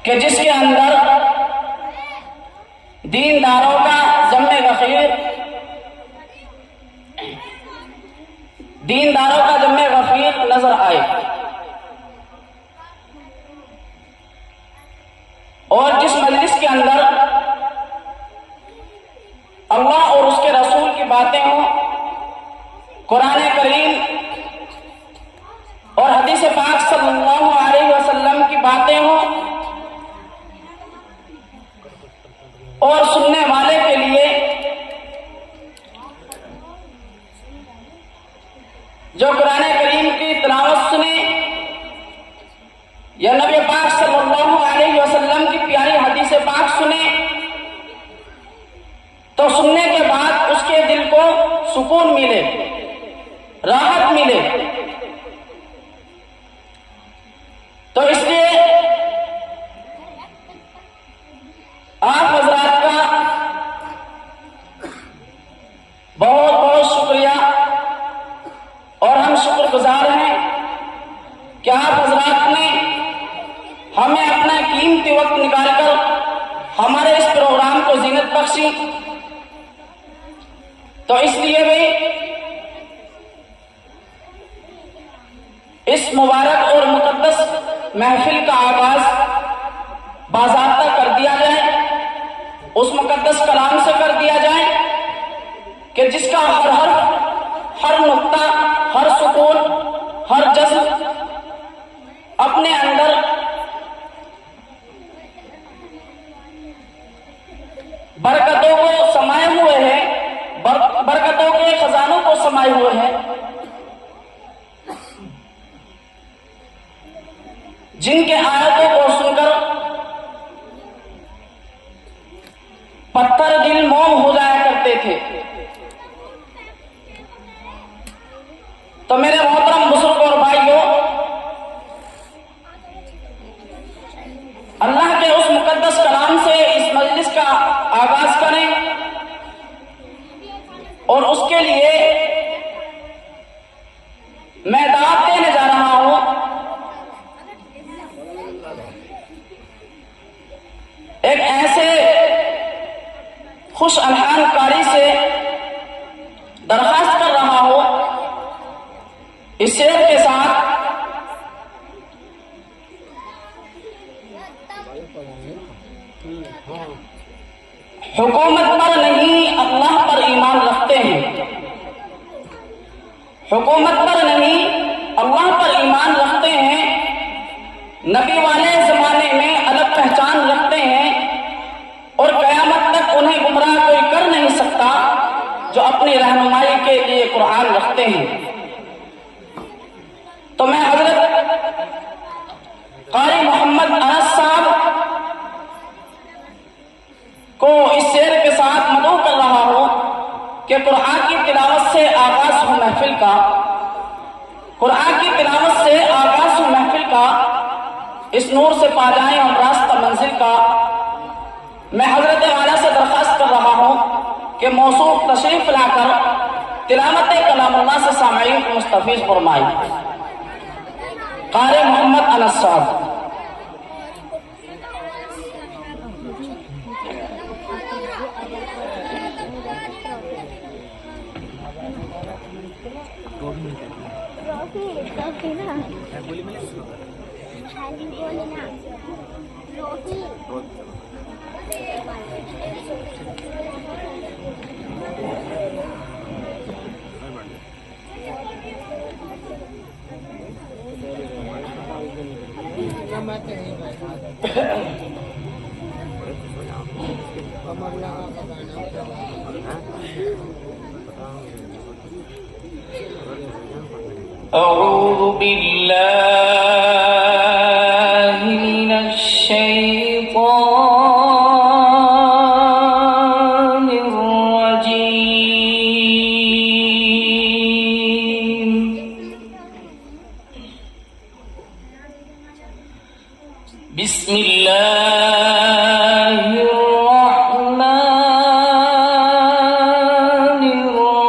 کہ جس کے اندر دینداروں کا ذم غفیر نظر آئے، اور جس مجلس کے اندر اللہ اور اس کے رسول کی باتیں ہوں، قرآن کریم اور حدیث پاک صلی اللہ علیہ وسلم کی باتیں ہوں، اور سننے والے کے لیے جو قرآن کریم کی تلاوت سنے یا نبی پاک صلی اللہ علیہ وسلم کی پیاری حدیث پاک سنے تو سننے کے بعد اس کے دل کو سکون ملے، راحت ملے۔ تو اس لیے آپ حضرات کا بہت بہت شکریہ، اور ہم شکر گزار ہیں کہ آپ حضرات نے ہمیں اپنا قیمتی وقت نکال کر ہمارے اس پروگرام کو زینت بخشی۔ تو اس لیے بھی اس مبارک اور مقدس محفل کا آغاز باضابطہ کر دیا جائے، اس مقدس کلام سے کر دیا جائے کہ جس کا ہر حرف، ہر نقطہ، ہر سکون، ہر جذب اپنے اندر برکتوں کو سمائے ہوئے ہیں، برکتوں کے خزانوں کو سمائے ہوئے ہیں، جن کے آیتوں کو سن کر پتھر دل موم ہو جایا کرتے تھے۔ تو میرے محترم بزرگ اور بھائیوں، اللہ کے اس مقدس کلام سے اس مجلس کا آغاز کریں، اور اس کے لیے میں دعوت دینے جا رہا ہوں ایک ایسے خوش الحان قاری سے درخواست کر رہا ہوں اس شعر کے ساتھ: حکومت پر نہیں اللہ پر ایمان رکھتے ہیں، حکومت پر نہیں اللہ پر ایمان رکھتے ہیں، نبی والے زمانے میں الگ پہچان رکھتے ہیں، اور قیامت تک انہیں گمراہ کوئی کر نہیں سکتا جو اپنی رہنمائی کے لیے قرآن رکھتے ہیں۔ تو میں حضرت قاری محمد انس صاحب کو اس شعر کے ساتھ مدعو کر رہا ہوں کہ قرآن کی تلاوت سے آغاز ہو محفل کا، قرآن کی تلاوت سے آغاز ہو محفل کا، اس نور سے پا جائیں ہم راستہ منزل کا۔ میں حضرت والا سے درخواست کر رہا ہوں کہ موصوف تشریف لا کر تلاوت کلام اللہ سے سامعین کو مستفیض فرمائیں۔ قاری محمد انس صاحب۔ أعوذ بالله من الشيطان الرجيم بسم الله الرحمن الرحيم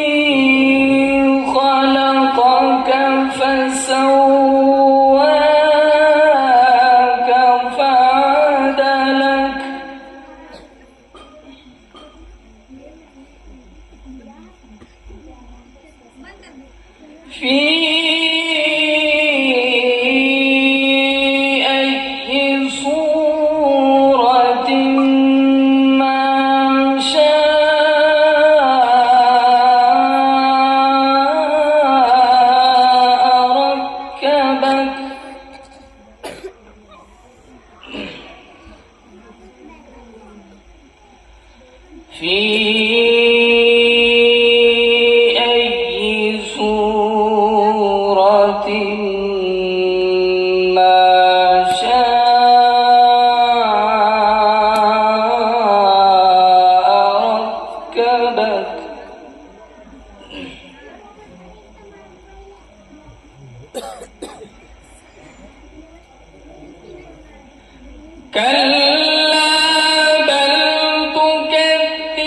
الذي خلقك فسواك فعدلك في أي صورة ما شاء ركبك في أي صورة ما شاء ركبك كلا بل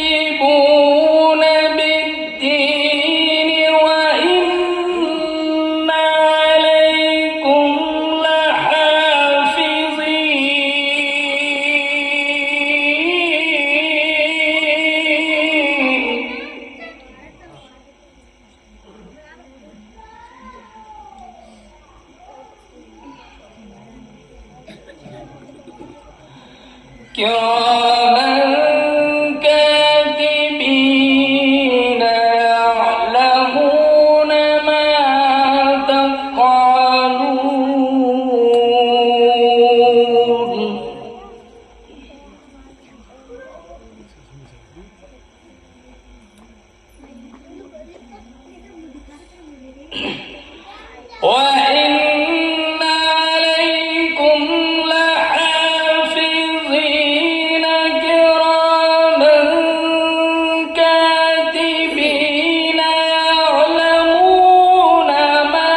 تكذبون بالدين وإن عليكم لحافظين كراما كاتبين يعلمون ما تفعلون وإن عليكم لحافظين كراما كاتبين يعلمون ما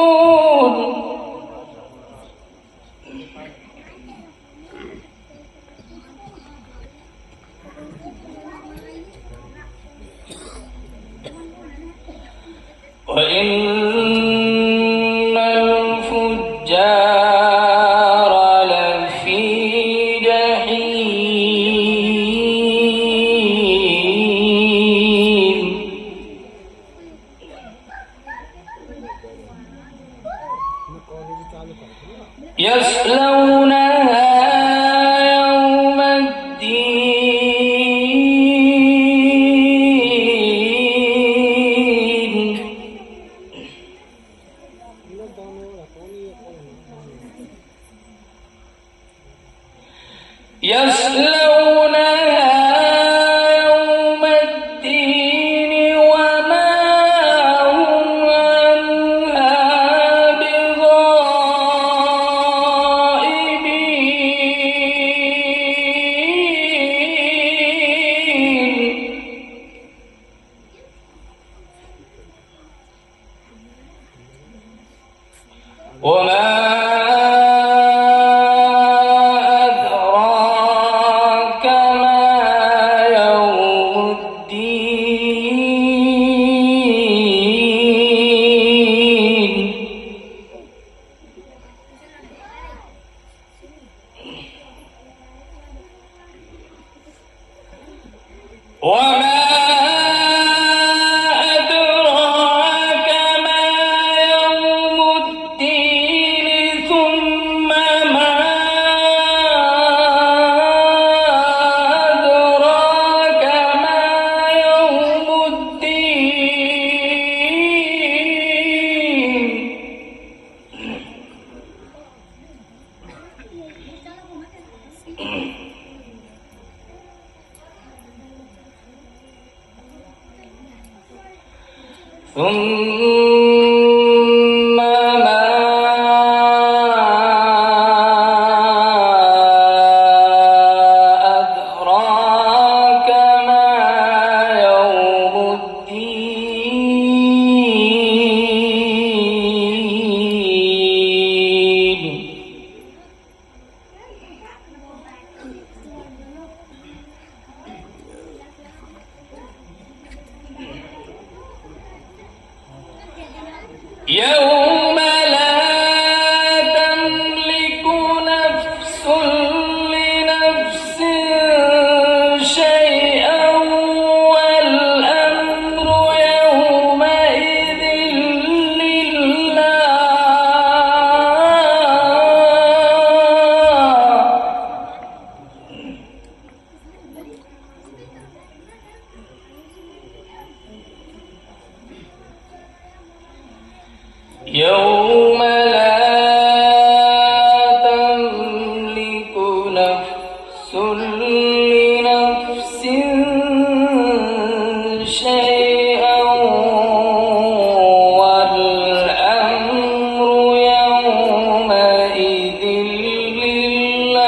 تفعلون وإن الفجار لفي جحيم يصلونها يوم الدين يصلونها يوم الدين وما هم عنها بغائبين وما أدراك ما يوم الدين وما أدراك ما يوم الدين ثم ما أدراك ما يوم الدين ثم ما أدراك ما يوم الدين يوم لا تملك نفس لنفس شيئا والأمر يومئذ لله.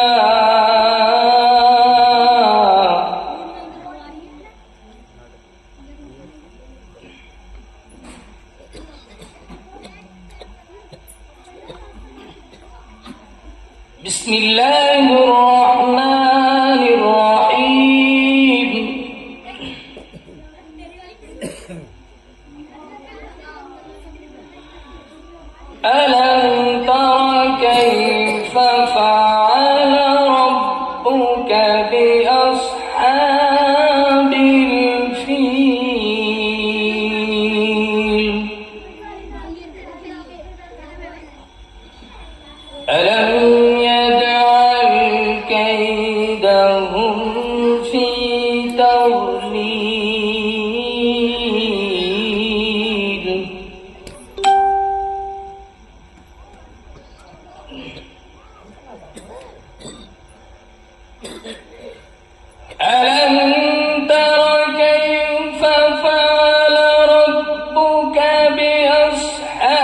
بسم الله الرحمن الرحيم. ألم تر كيف فعل ربك بأصحاب الفيل؟ ألم يجعل كيدهم في تضليل؟ ألم تر كيف فعل ربك بأصحاب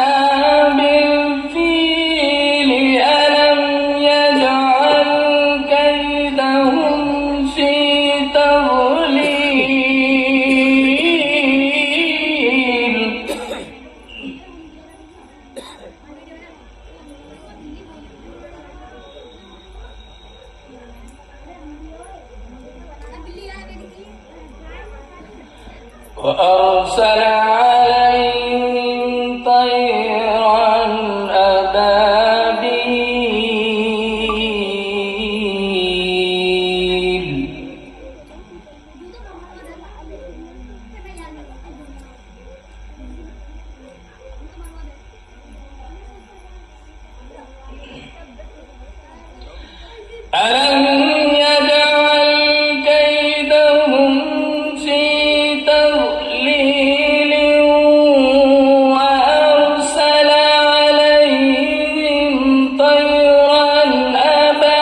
الفيل؟ ألم يجعل كيدهم في تضليل؟ وأرسل عليهم طيرا أبابيل ألم يجعل كيدهم في تضليل وأرسل عليهم طيرا أبابيل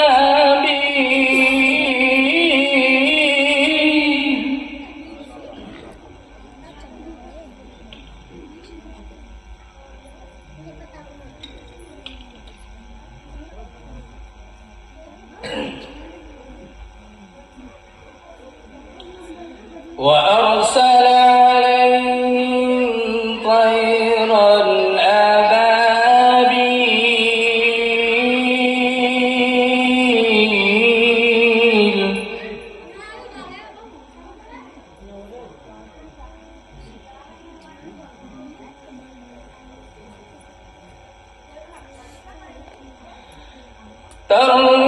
وأرسل عليهم طيرا أبابيل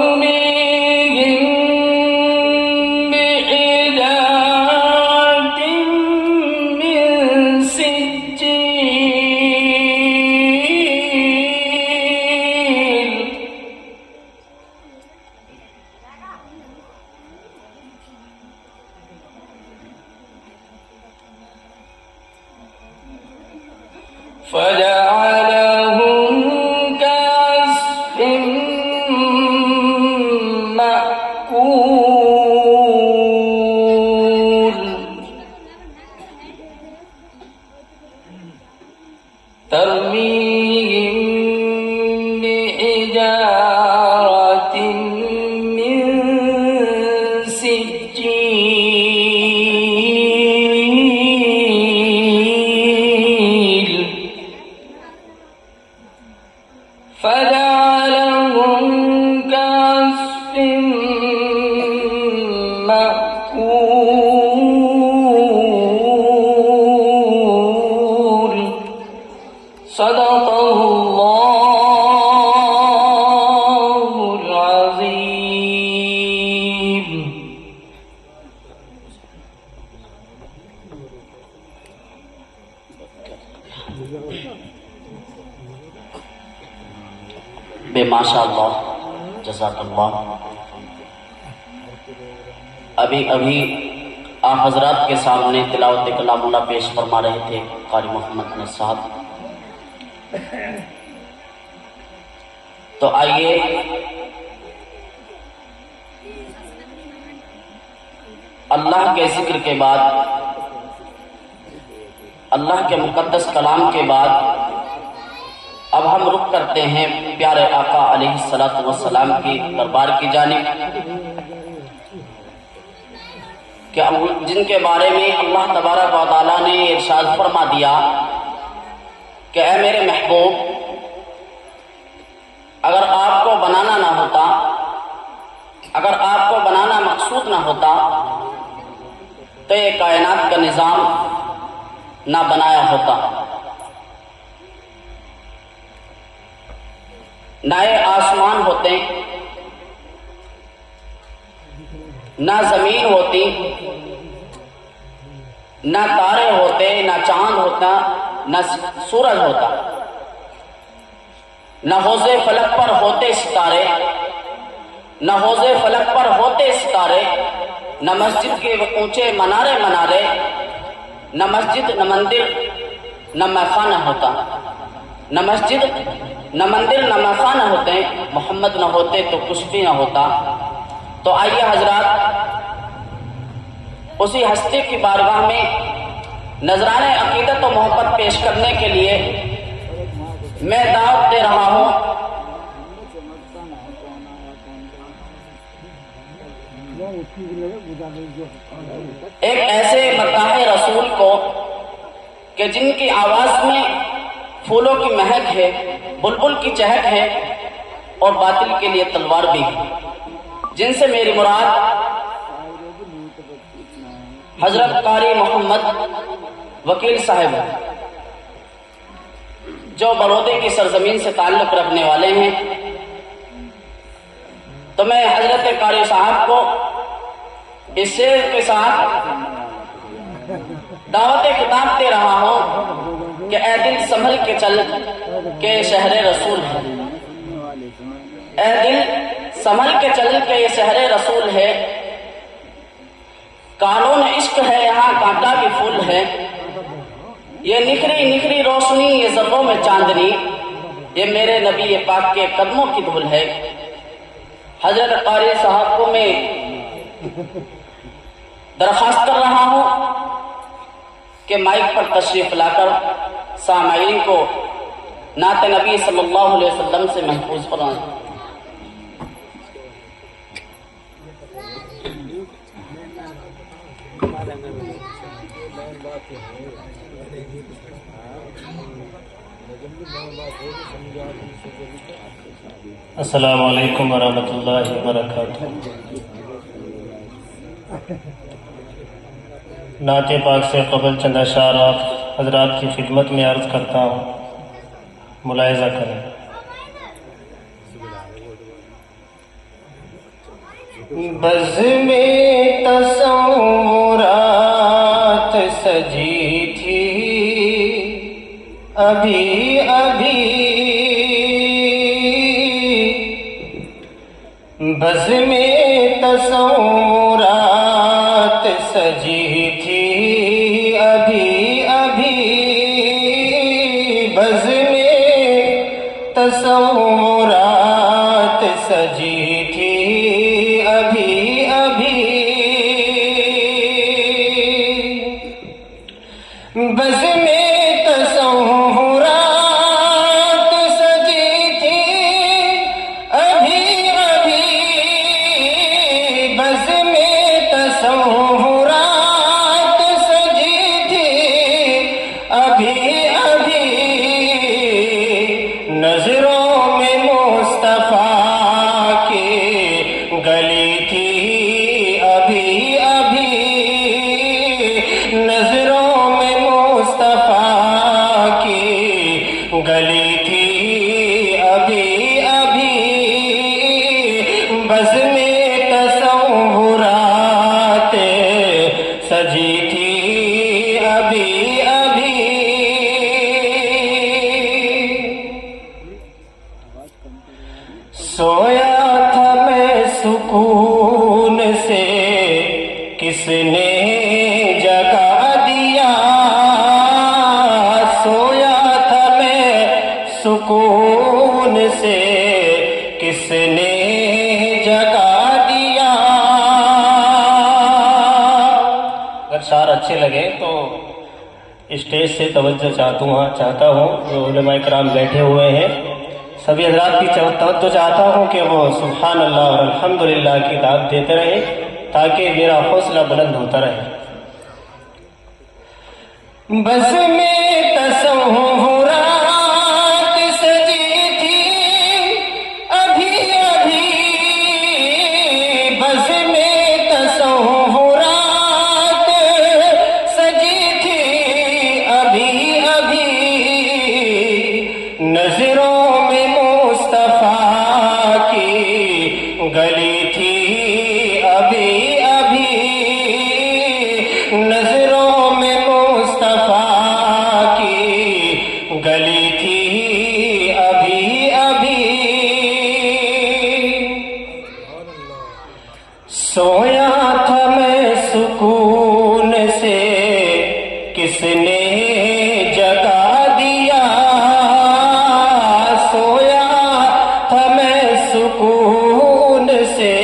ترميهم بحجارة من سجيل فجعلهم كعصف مأكول. ترميهم بحجارة من سجيل فجعلهم كعصف مأكول. صدق الله العظيم. بے ماشاء اللہ، جزاک اللہ. ابھی آپ حضرات کے سامنے تلاوت کلام اللہ پیش فرما رہے تھے قاری محمد انس صاحب. تو آئیے اللہ کے ذکر کے بعد، اللہ کے مقدس کلام کے بعد اب ہم رخ کرتے ہیں پیارے آقا علیہ الصلوۃ والسلام کی دربار کی جانب، کہ جن کے بارے میں اللہ تبارک و تعالیٰ نے ارشاد فرما دیا کہ اے میرے محبوب، اگر آپ کو بنانا نہ ہوتا، اگر آپ کو بنانا مقصود نہ ہوتا تو یہ کائنات کا نظام نہ بنایا ہوتا، نہ یہ آسمان ہوتے، نہ زمین ہوتی، نہ تارے ہوتے، نہ چاند ہوتا، نہ سورج ہوتا، نہ حوض فلک پر ہوتے ستارے، نہ حوض فلک پر ہوتے ستارے، نہ مسجد کے اونچے منارے، نہ مسجد، نہ مندر، نہ میخانہ ہوتا، نہ مسجد، نہ مندر، نہ میخانہ ہوتے، محمد نہ ہوتے تو کچھ بھی نہ ہوتا۔ تو آئیے حضرات، اسی ہستی کی بارگاہ میں نذرانے عقیدت و محبت پیش کرنے کے لیے میں دعوت دے رہا ہوں ایک ایسے مداح رسول کو کہ جن کی آواز میں پھولوں کی مہک ہے، بلبل کی چہک ہے، اور باطل کے لیے تلوار بھی ہے، جن سے میری مراد حضرت قاری محمد وکیل صاحب ہے، جو بڑودے کی سرزمین سے تعلق رکھنے والے ہیں۔ تو میں حضرت قاری صاحب کو اس شعر کے ساتھ دعوت خطاب دے رہا ہوں کہ اے دل سنبھل کے چل کہ شہر رسول ہے، اے دل سنبھل کے چل کہ یہ شہر رسول ہے، قانون عشق ہے یہاں کانٹا بھی پھول ہے، یہ نکھری نکھری روشنی، یہ ذروں میں چاندنی، یہ میرے نبی پاک کے قدموں کی دھول ہے۔ حضرت قاری صاحب کو میں درخواست کر رہا ہوں کہ مائک پر تشریف لا کر سامعین کو نعت نبی صلی اللہ علیہ وسلم سے محفوظ فرمائیں۔ السلام علیکم ورحمۃ اللہ وبرکاتہ۔ نعت پاک سے قبل چند اشعارات حضرات کی خدمت میں عرض کرتا ہوں، ملاحظہ کریں۔ بزم تصورات سجی تھی ابھی ابھی، بزم تصورات سجی تھی ابھی ابھی، بزم تصورات سجی تھی ابھی ابھی، بزم تصورات سجی تھی ابھی ابھی، بزم تصورات سجی تھی ابھی ابھی، نظروں میں مصطفیٰ کی گلی تھی ابھی ابھی، نظروں میں مصطفیٰ کی گلی تھی ابھی ابھی، بزم تصورات سجی تھی ابھی ابھی۔ سویا تھا میں سکون سے، کس نے جگا دیا، سویا تھا میں سکون سے کس نے جگا دیا. اگر شعر اچھے لگے تو اسٹیج سے توجہ چاہتا ہوں. جو علماء کرام بیٹھے ہوئے ہیں سبھی حضرات کی توجہ چاہتا ہوں کہ وہ سبحان اللہ اور الحمدللہ کی داد دیتے رہیں تاکہ میرا حوصلہ بلند ہوتا رہے. بس میں تصورات سجی تھی ابھی ابھی، بس میں تصورات سجی تھی ابھی ابھی، نظروں میں مصطفیٰ کی گلی تھی ابھی ابھی، نظروں میں گلی تھی ابھی ابھی. سویا تھا میں سکون سے کس نے جگا دیا، سویا تھا میں سکون سے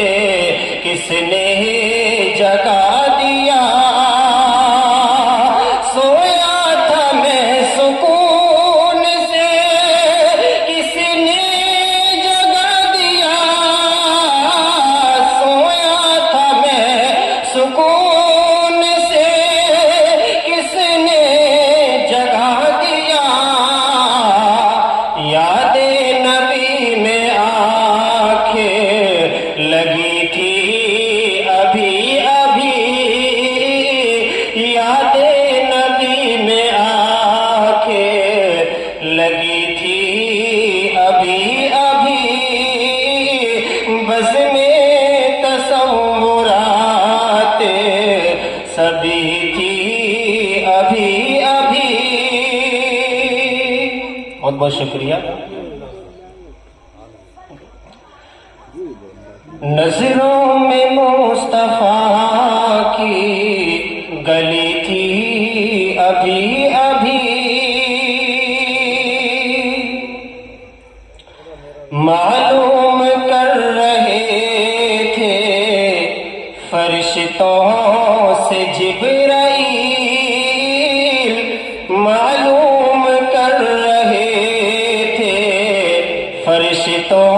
کس نے جگا دیا، لگی تھی ابھی ابھی، یاد نبی میں آنکھیں لگی تھی ابھی ابھی، بس میں تصورات سبھی تھی ابھی ابھی. بہت بہت شکریہ. نظروں میں مصطفیٰ کی گلی تھی ابھی ابھی، معلوم کر رہے تھے فرشتوں سے جبرائیل، معلوم کر رہے تھے فرشتوں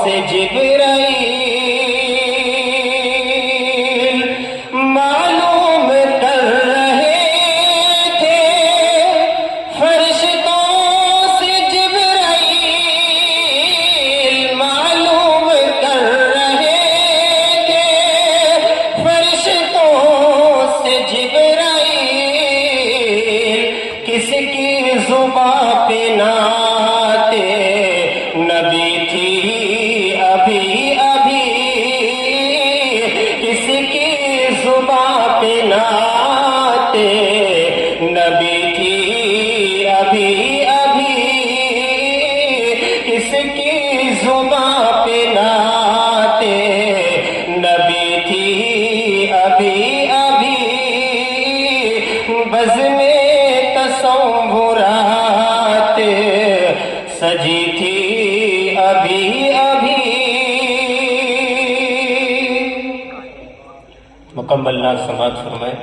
سے جبرائیل، زباں پہ نعت نبی تھی ابھی ابھی، کس کی زباں پہ نعت نبی تھی ابھی ابھی، کس کی زباں پہ نعت نبی تھی ابھی ابھی، بز میں تصورات سجی تھی ابھی ابھی. مکمل نعت سماعت فرمائے.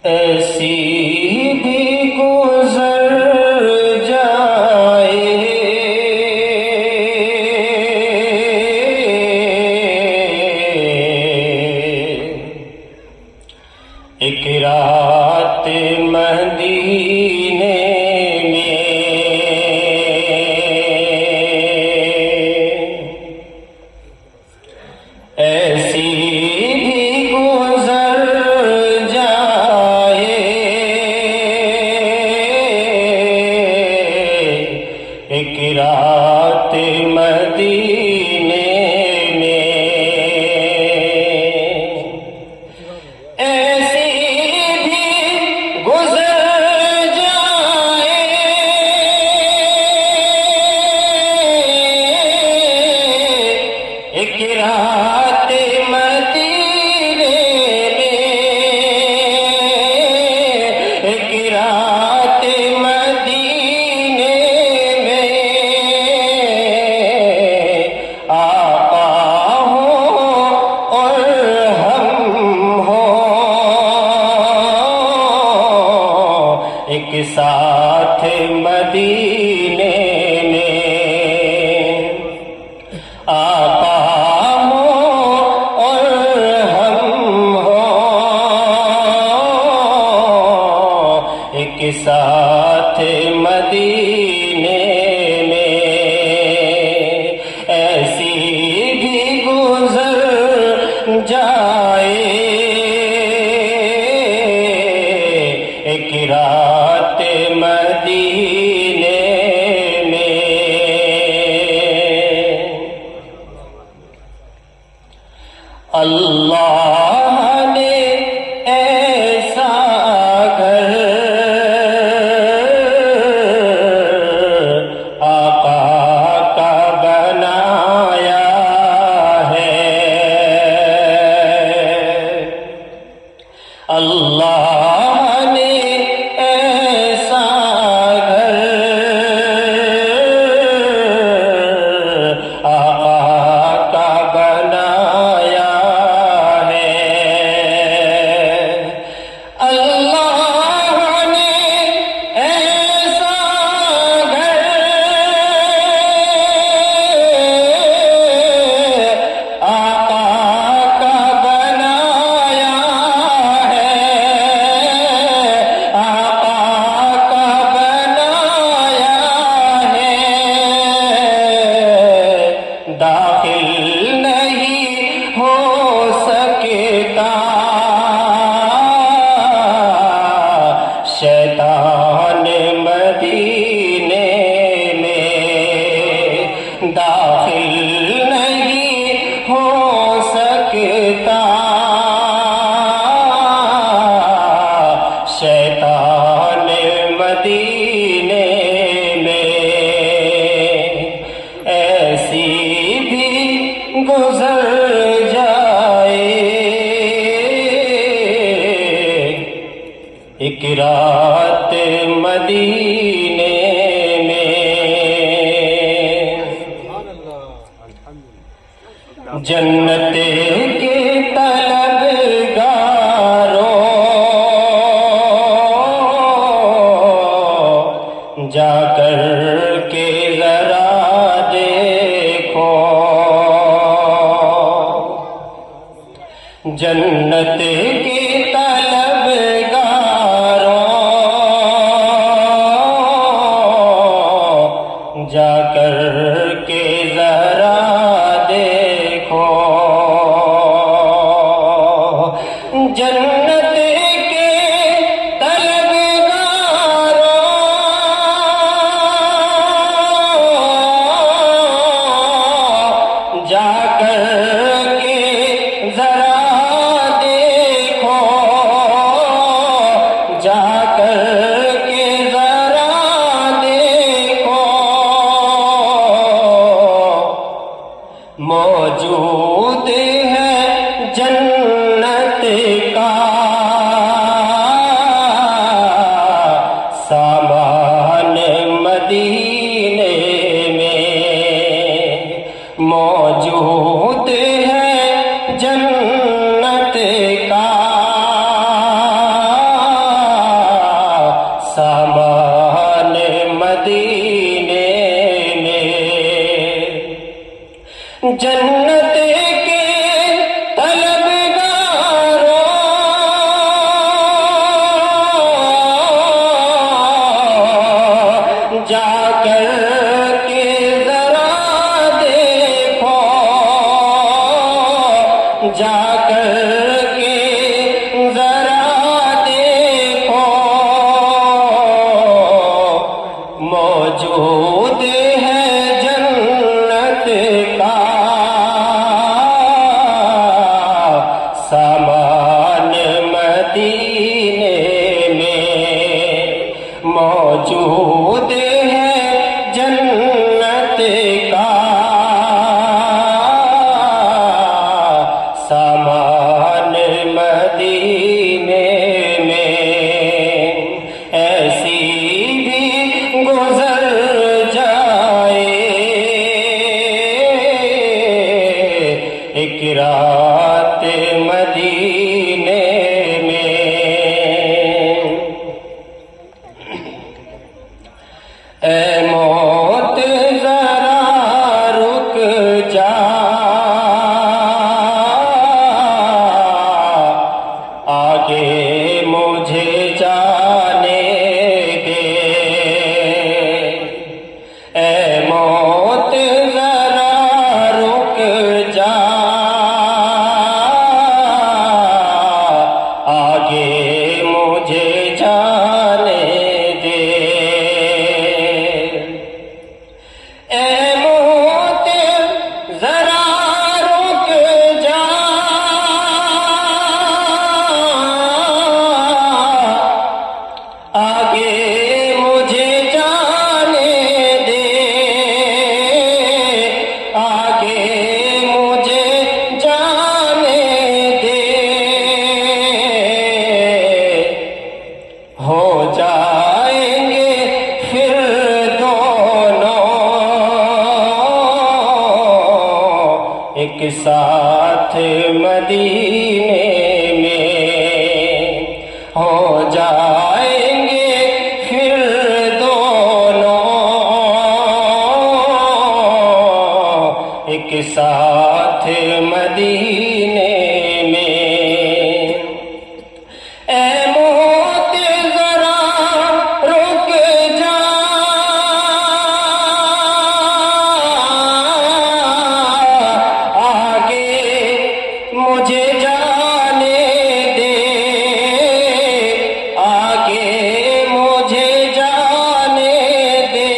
ایسی بھی گزر جائے ایک رات مدینے میں، ایسی بھی گزر جائے ایک رات مدینے میں، ایسی بھی گزر جائے ایک ساتھ مدینے میں آقا ہو اور ہم ہو، ایک ساتھ مدینے میں ایسی بھی گزر جائے ایک رات مدینے میں۔ اللہ نے ایسا گھر آقا کا بنایا ہے، اللہ نے ایسا گھر آقا کا بنایا ہے، اللہ نے ایسا گھر آقا کا بنایا ہے، آقا کا بنایا ہے، داخل نہیں ہو سکتا شیطان مدینے میں، داخل نہیں ہو سکتا شیطان مدینے میں، ایسی بھی گزر جائے ایک رات مدینے میں۔ جنت کے طلبگاروں جا کر کے ذرا دیکھو، جنت کے طلبگاروں جا کر کے ذرا دیکھو، جنت کے طلبگاروں ایک ساتھ مدینے میں ہو جائیں گے پھر دونوں، ایک ساتھ مدینے میں۔ اے موت ذرا رک جا، آگے مجھے جانے دے، آگے مجھے جانے دے،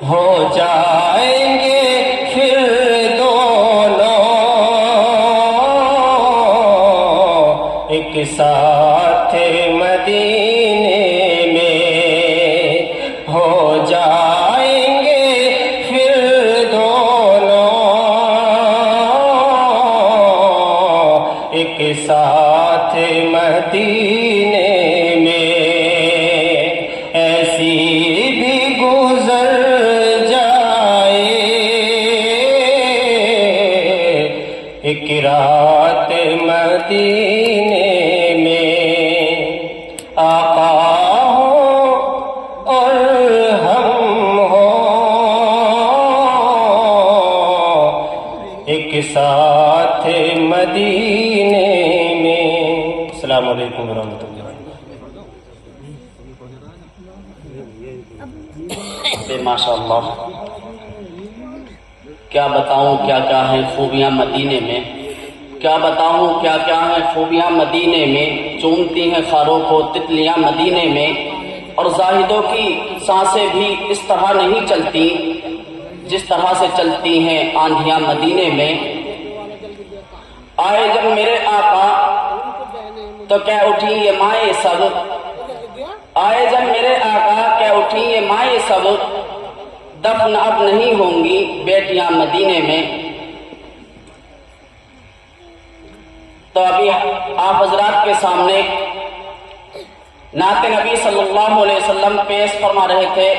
ہو جائیں گے پھر دونوں ایک ساتھ مدینے میں، ہو جائیں گے پھر دونوں ایک ساتھ مدینے میں۔ ایسی بھی گزر جائے ایک رات مدینے میں، آقا ہو اور ہم ہو ایک ساتھ مدینے میں۔ السلام علیکم ورحمۃ اللہ۔ ماشاء اللہ، کیا بتاؤں کیا کیا ہیں خوبیاں مدینے میں، کیا بتاؤں کیا کیا ہیں خوبیاں مدینے میں۔ چومتی ہیں خاروں کو تتلیاں مدینے میں، اور زاہدوں کی سانسیں بھی اس طرح نہیں چلتی جس طرح سے چلتی ہیں آندھیاں مدینے میں۔ آئے جب میرے آقا تو کہہ اٹھی یہ مائیں سب، آئے جب میرے آقا کہہ اٹھی یہ مائیں سب، دفن اب نہیں ہوں گی بیٹیاں مدینے میں۔ تو ابھی آپ حضرات کے سامنے نعت نبی صلی اللہ علیہ وسلم پیش فرما رہے تھے،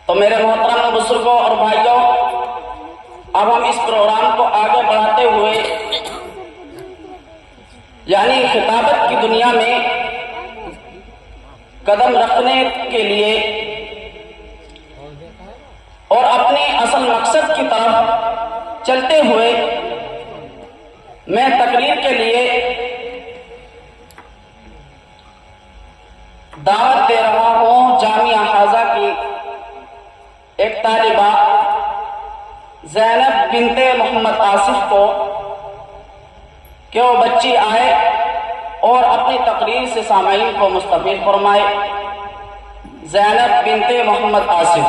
تو میرے محترم بزرگوں اور بھائیوں، اب ہم اس پروگرام کو آگے بڑھاتے ہوئے یعنی خطابت کی دنیا میں قدم رکھنے کے لیے اور اپنے اصل مقصد کی طرف چلتے ہوئے میں تقریر کے لیے دعوت دے رہا ہوں جامعہ حاضہ کی ایک طالبہ زینب بنت محمد آصف کو کہ وہ بچی آئے اور اپنی تقریر سے سامعین کو مستفید فرمائے۔ زینب بنت محمد آصف۔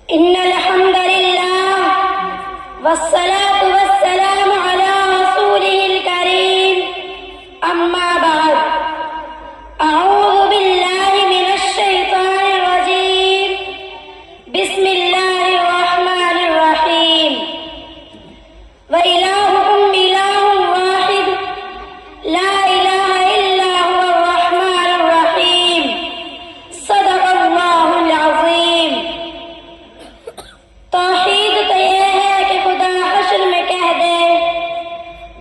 إن الحمد لله والصلاة والسلام على رسوله الكريم أما بعد أعوذ بالله من الشيطان الرجيم بسم الله الرحمن الرحيم وإلهكم إله واحد لا إله إلا هو الرحمن الرحيم صدق الله العظيم. توحید تو یہ ہے کہ خدا حشر میں کہہ دے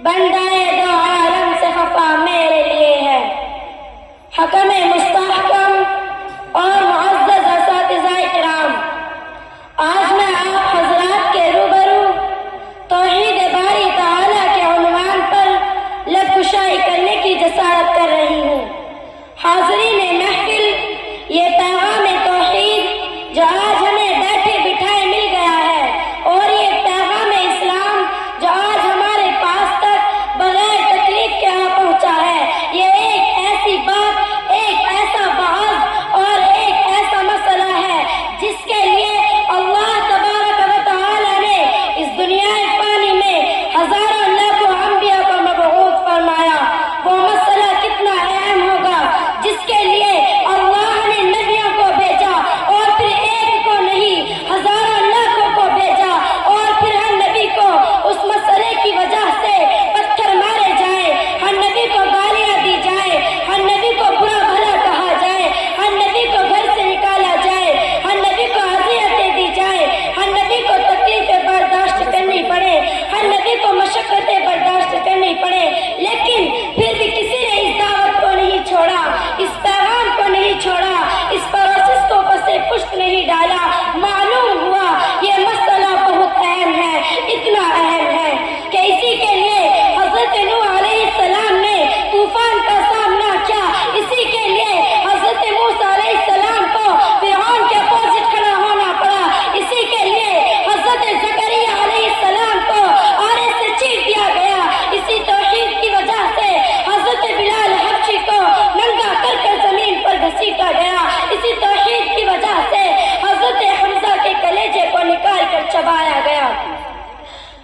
بندائے دو عالم سے خفا میرے لیے ہے. حکم مستحکم اور معزز اساتذہ کرام، آج میں آپ حضرات کے روبرو توحید باری تعالیٰ کے عنوان پر لب کشائی کرنے کی جسارت کر رہی ہوں. حاضرین محفل، یہ پیغام توحید جو آج ہمیں بیٹھے بٹھائے مل گیا ہے، اور یہ پیغام اسلام جو آج ہمارے پاس تک بغیر تکلیف کے آ پہنچا ہے، یہ ایک ایسی بات، ایک ایسا بحث اور ایک ایسا مسئلہ ہے جس کے لیے اللہ تبارک و تعالی نے اس دنیا فانی میں ہزاروں لاکھوں انبیاء کو مبعوث فرمایا. وہ مسئلہ کتنا اہم ہوگا جس کے لیے اللہ نے نبیوں کو بھیجا، اور پھر ایک کو نہیں ہزاروں لاکھوں کو بھیجا، اور پھر ہر نبی کو اس مسئلے کی وجہ سے پتھر مارے جائیں، ہر نبی کو گالیاں دی جائیں، ہر نبی کو برا بھلا کہا جائے، ہر نبی کو گھر سے نکالا جائے، ہر نبی کو اذیتیں دی جائیں، ہر نبی کو تکلیفیں برداشت کرنی پڑے، ہر نبی کو مشقتیں برداشت کرنی پڑے. لیکن پھر بھی کسی نے اس دعوت کو نہیں چھوڑا، اس پیغام کو نہیں چھوڑا، اس پروسیس کو پسے پشت نہیں ڈالا. معلوم ہوا یہ مسئلہ بہت اہم ہے، اتنا اہم ہے کہ اسی کے لیے حضرت نوح علیہ السلام نے طوفان کا سامنا کیا. اسی کے لیے حضرت موسیٰ علیہ السلام کو فرعون کے اپوزٹ کھڑا ہونا پڑا. اسی کے لیے حضرت زکریا علیہ السلام کو آرے سے چیر دیا گیا. اسی توحید کی وجہ سے حضرت بلال حبشی کو ننگا کر کر زمین پر گھسیٹا گیا. اسی توحید کی وجہ سے حضرت حمزہ کے کلیجے کو نکال کر چبایا گیا،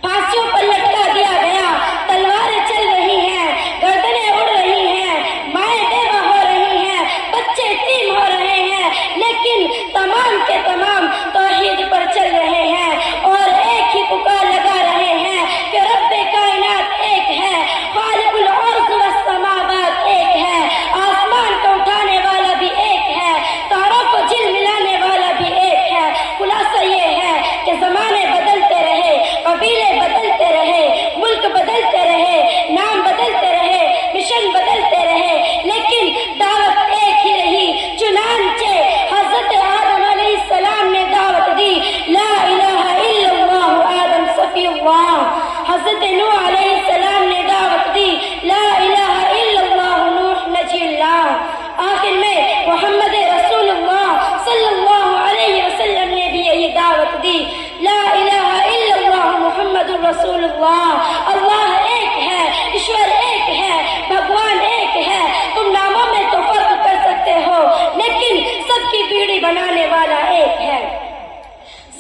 پھانسیوں پر لٹکا دیا گیا. تلواریں چل رہی ہیں، گردنیں اڑ رہی ہیں، مائیں بیوہ ہو رہی ہیں، بچے یتیم ہو رہے ہیں، لیکن تمام کے تمام توحید پر چل رہے ہیں اور ایک ہی پکار لگا رہے ہیں کہ رب کائنات ایک ہے، خالق الارض والسماوات ایک ہے، آسمان کو اٹھانے والا بھی ایک ہے، تاروں کو جل ملانے والا بھی ایک ہے. خلاصہ یہ ہے کہ زمانے بدلتے رہے، قبیلے بدلتے رہے، ملک بدلتے رہے، نام بدلتے رہے، مشن بدلتے رہے، لیکن دعوت ایک ہی رہی. چنانچہ حضرت آدم علیہ السلام نے دعوت دی لا الہ الا اللہ آدم صفی اللہ. حضرت نوح علیہ السلام نے دعوت دی لا الہ الا اللہ نوح نجی اللہ. آخر میں محمد رسول اللہ صلی اللہ علیہ وسلم نے بھی یہی دعوت دی لا الہ الا اللہ محمد رسول اللہ. اللہ ایک ہے، ایشور ایک ہے، بھگوان ایک ہے. تم ناموں میں تو فرق کر سکتے ہو، لیکن سب کی بیڑی بنانے والا ایک ہے.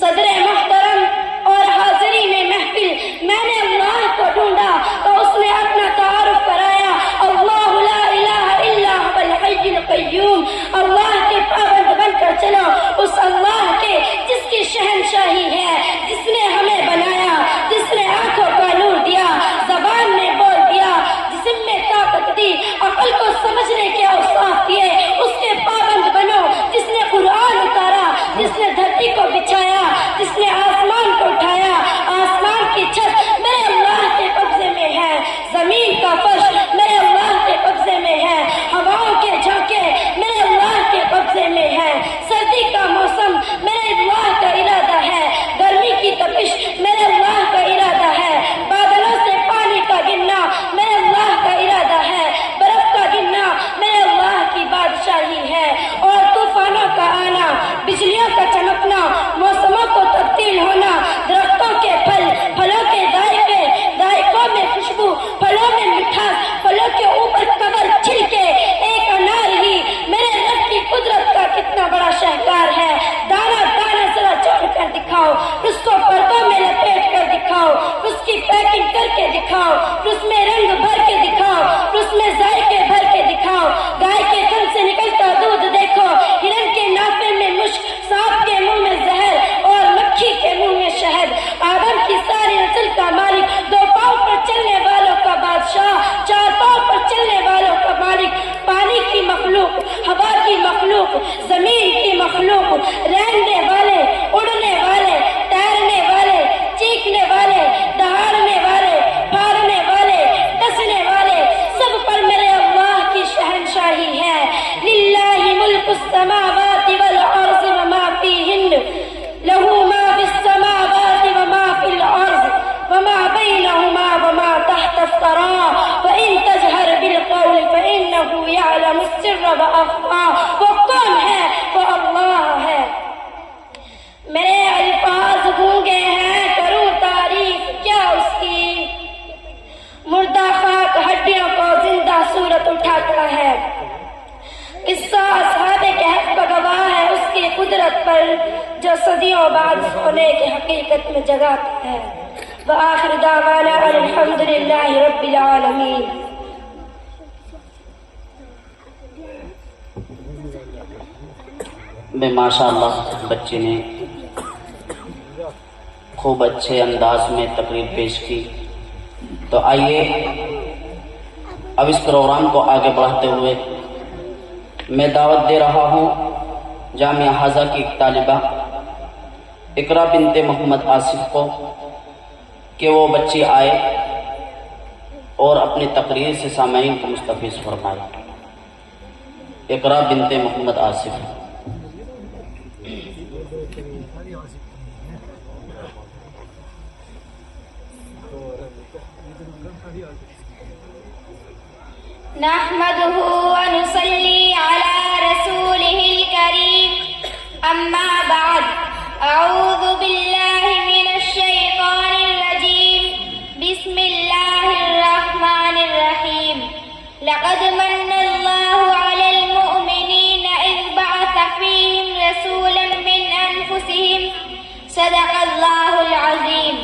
صدر محترم اور حاضرین محفل، میں نے اللہ کو ڈھونڈا تو اس نے اپنا تعارف کرایا. اللہ لا الہ الا هو الحی القیوم. اللہ کے پابند بن کر چلو اس اللہ کے جس کی شہنشاہی ہے، جس نے ہمیں بنایا، جس نے آنکھوں کا نور دیا، زبان میں بول دیا، جسم میں طاقت دی، عقل کو سمجھنے کے اوصاف دیے. اس کے پابند بنو جس نے قرآن اتارا، جس نے دھرتی کو بچھایا، جس نے آسمان کو اٹھایا. آسمان کی چھت میرے اللہ کے قبضے میں ہے، زمین کا فرش میرے اللہ کے قبضے میں ہے، ہواؤں کے جھونکے میرے اللہ کے قبضے میں ہے، سردی کا موسم میرے اللہ کا ارادہ ہے، گرمی کی تپش میرے اللہ کا ارادہ ہے، بادلوں سے پانی کا گرنا میرے اللہ کا ارادہ ہے، برف کا گرنا میرے يعلم السر وأخفى. وہ کون ہے؟ وہ اللہ ہے. میرے الفاظ گونگے ہیں، کروں تعریف کیا اس کی. مردہ خاک ہڈیوں کو زندہ صورت اٹھاتا ہے. قصہ اصحاب کہف کا گواہ ہے اس کی قدرت پر جو صدیوں بعد سونے کی حقیقت میں جگاتا ہے. وآخر دعوانا الحمد للہ رب العالمین. میں ماشاءاللہ بچے نے خوب اچھے انداز میں تقریر پیش کی. تو آئیے اب اس پروگرام کو آگے بڑھاتے ہوئے میں دعوت دے رہا ہوں جامعہ حاضہ کی ایک طالبہ اقرا بنت محمد آصف کو کہ وہ بچی آئے اور اپنی تقریر سے سامعین کو مستفیض فرمائے. اقرا بنت محمد آصف. نحمده ونصلي على رسوله الكريم. أما بعد، أعوذ بالله من الشيطان الرجيم. بسم الله الرحمن الرحيم. لقد من الله على المؤمنين إذ بعث فيهم رسولا من أنفسهم. صدق الله العظيم.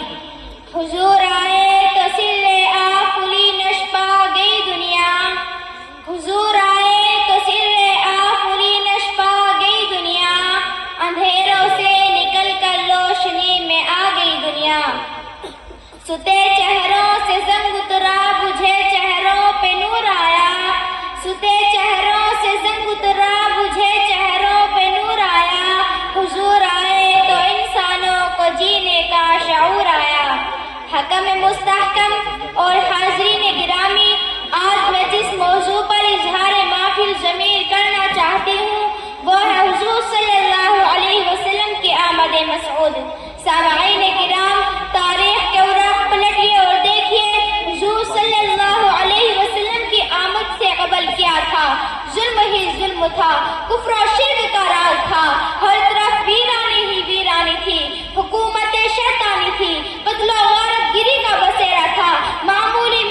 حضور آئے تو سر آفلی نشپا گئی دنیا. حضور آئے تو سر آفلی نشپا گئی دنیا. اندھیروں سے نکل کر روشنی میں آ گئی دنیا. ستے چہروں سے زنگ اترا، بجھے چہروں پہ نور آیا. ستے چہروں سے زنگ اترا، بجھے چہروں پہ نور آیا. حضور آئے تو انسانوں کو جینے کا شعور آیا. حکم مستحکم اور حاضرین گرامی، آج میں جس موضوع پر اظہار محفل ضمیر کرنا چاہتی ہوں وہ ہے حضور صلی اللہ علیہ وسلم کی آمد مسعود. سامعین کرام، تاریخ کے اوراق پلٹیے اور دیکھیے حضور صلی اللہ علیہ وسلم کی آمد سے قبل کیا تھا. ظلم ہی ظلم تھا، کفر و شرک کا راز تھا. ہر طرف ویرانی ہی ویرانی تھی، حکومت شیطانی تھی، قتل و غارت گیری کا بسیرا تھا. معمولی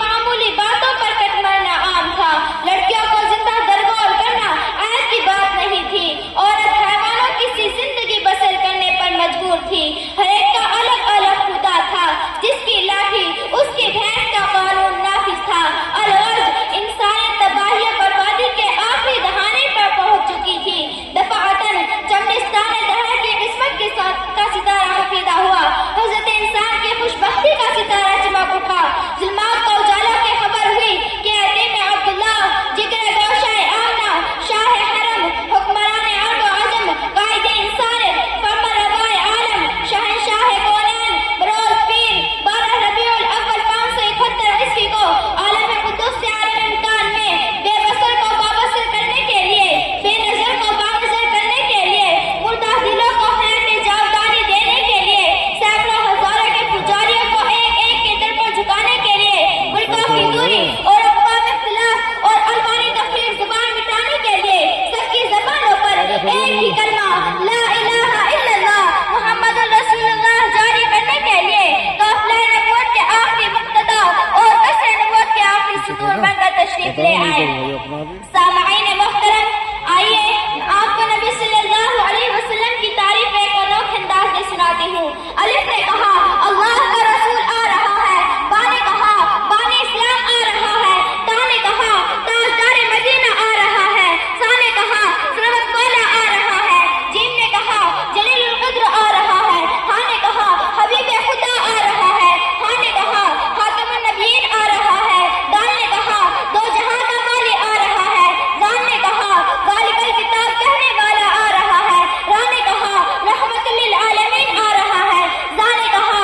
باتوں پر کٹ مرنا عام تھا. لڑکیوں کو زندہ درگور کرنا عیب کی بات نہیں تھی. عورت حیوانوں کی سی زندگی بسر کرنے پر مجبور تھی. ہر ایک کا الگ الگ خدا تھا، جس کی لاٹھی اس کی بھینس کا قانون نافذ تھا. الغرض انسانی تباہی و بربادی کے آخری دہانے پر پہنچ چکی تھی. دفعتاً چمڑستان دہر کی قسمت کے ساتھ کا ستارہ حفیدہ ہوا. حضرت انسان کی خوشبختی کا ستارہ چمک اٹھا. ظلمات کا اجالا کی خبر ہوئی کہ عظیم عبداللہ، جگر گوشہ آمنہ، شاہ حرم، حکمران عرب و عجم، قائد انسانیت، فرمانروائے عالم، شہنشاہ کونین، بروز پیر، 12 ربیع الاول 571 عیسوی کو عالم قدس سے عالم امکان میں بے بصر کو بابصر کرنے کے لیے، بے نظر کو بانظر کرنے کے لیے، مردہ دلوں کو حیات جاودانی دینے کے لیے، سینکڑوں ہزاروں کے پجاریوں کو ایک ایک کے در پر جھکانے کے لیے، ملکوں کی دوری اور اقوام اختلاف اور الوانی تخلیق زبان مٹانے کے لیے، سب کی زبانوں پر ایک ہی کلمہ لا الہ الا اللہ محمد رسول اللہ جاری کرنے کے لیے قافلہ نبوت کے آخری مقتدا اور قصر نبوت کے آخری ستون بن کر تشریف لے آئے. سامعین محترم، آئیے آپ کو نبی صلی اللہ علیہ وسلم کی تعریف ایک انوکھے انداز سے سناتی ہوں. الف نے کہا اللہ کا رسول آ رہا ہے. با نے کہا بانی اسلام آ رہا ہے. تا نے کہا تاجدار مدینہ آ رہا ہے. سا نے کہا سروت والا آ رہا ہے. جیم نے کہا جلیل القدر آ رہا ہے. ہاں نے کہا حبیب خدا آ رہا ہے. ہاں نے کہا خاتم النبیین آ رہا ہے. دال نے کہا دو جہاں کا مالی آ رہا ہے. دان نے کہا غالب الکتاب کہنے والا آ رہا ہے. را نے کہا رحمت للعالمین آ رہا ہے. زا نے کہا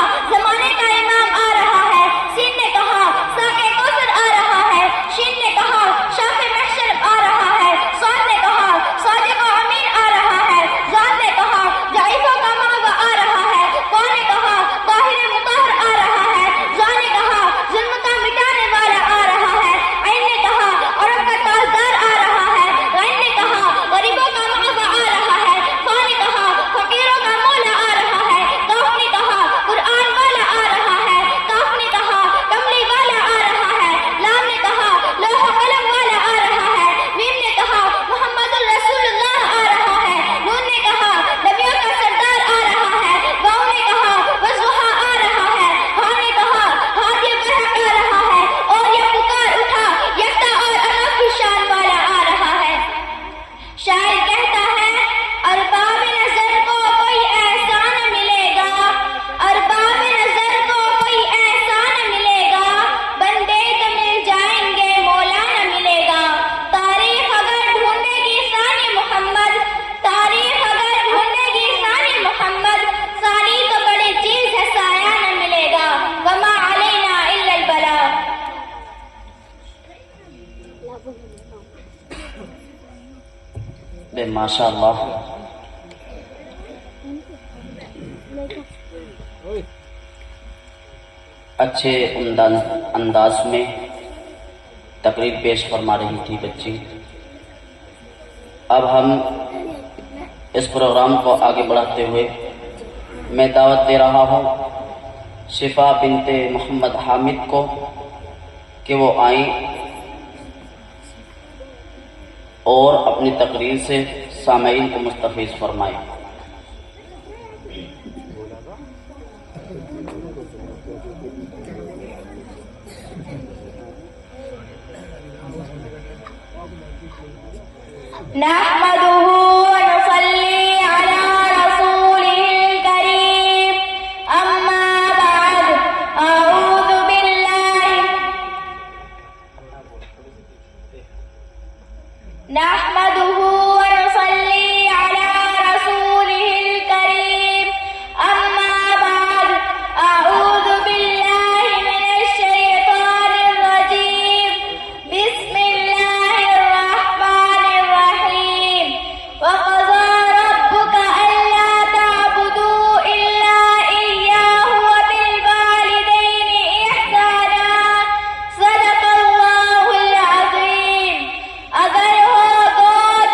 بے ماشاء اللہ اچھے عمدہ انداز میں تقریر پیش فرما رہی تھی بچی. اب ہم اس پروگرام کو آگے بڑھاتے ہوئے میں دعوت دے رہا ہوں شفا بنت محمد حامد کو کہ وہ آئیں اور اپنی تقریر سے سامعین کو مستفیض فرمائیں. نحمده ونصلي على رسوله الكريم أما بعد أعوذ بالله نحمده ونصلي على رسوله الكريم أما بعد أعوذ بالله من الشيطان الرجيم بسم الله الرحمن الرحيم وقضى ربك ألا تعبدوا إلا إياه وبالوالدين إحسانا صدق الله العظيم. اگر ہو گود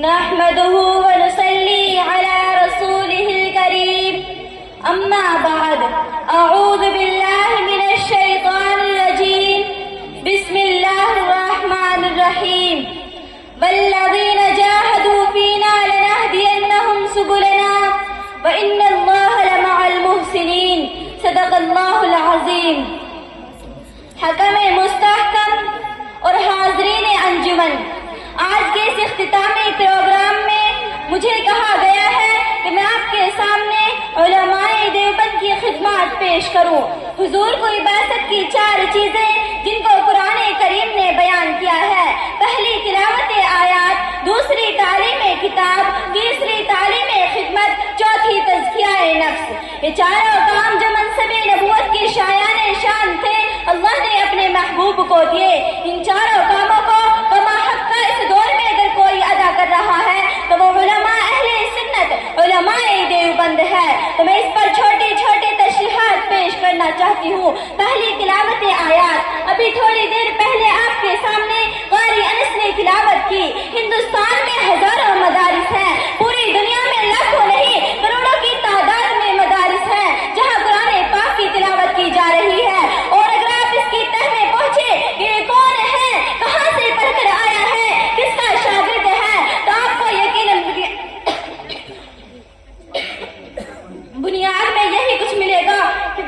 نحمده ونصلي على رسوله الكريم أما بعد أعوذ بالله من الشيطان الرجيم بسم الله الرحمن الرحيم والذين جاهدوا فينا لنهدينهم سبلنا وإن الله لمع المحسنين صدق الله العظيم۔ حکم مستحکم اور حاضرین انجمن، آج کے اس اختتامی پروگرام میں مجھے کہا گیا ہے کہ میں آپ کے سامنے علماء دیوبند کی خدمات پیش کروں۔ حضور کو بعثت کی 4 چیزیں جن کو قرآن کریم نے بیان کیا ہے، پہلی تلاوت آیات، دوسری تعلیم کتاب، تیسری تعلیم خدمت، چوتھی تزکیہ نفس۔ یہ چاروں کام جو منصب نبوت کی شایان شان تھے اللہ نے اپنے محبوب کو دیے۔ ان چاروں کاموں کو بمحق کا اس دور میں اگر کوئی ادا کر رہا ہے تو وہ علماء اہل سنت، علماء دیوبند ہے۔ تو میں اس پر چھوٹی چھوٹی تشریحات پیش کرنا چاہتی ہوں۔ پہلی تلاوت آیات، ابھی تھوڑی دیر پہلے آپ کے سامنے قاری انس نے تلاوت کی۔ ہندوستان میں ہزاروں مدارس ہیں، پوری دنیا میں لاکھوں نہیں کروڑوں کی تعداد میں مدارس ہیں جہاں قرآن پاک کی تلاوت کی جا رہی ہے۔ اور اگر آپ اس کی تہ میں پہنچے کہ یہ کون ہے، کہاں سے پڑھ کر آیا ہے، کس کا شاگرد ہے، تو آپ کو یقیناً بنیاد میں یہی کچھ ملے گا کہ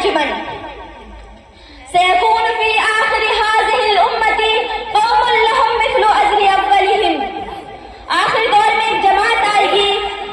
مناجما سيكون في آخر هذه الأمة قوم لهم مثل أجر أولهم. آخر دور میں ایک جماعت آئے گی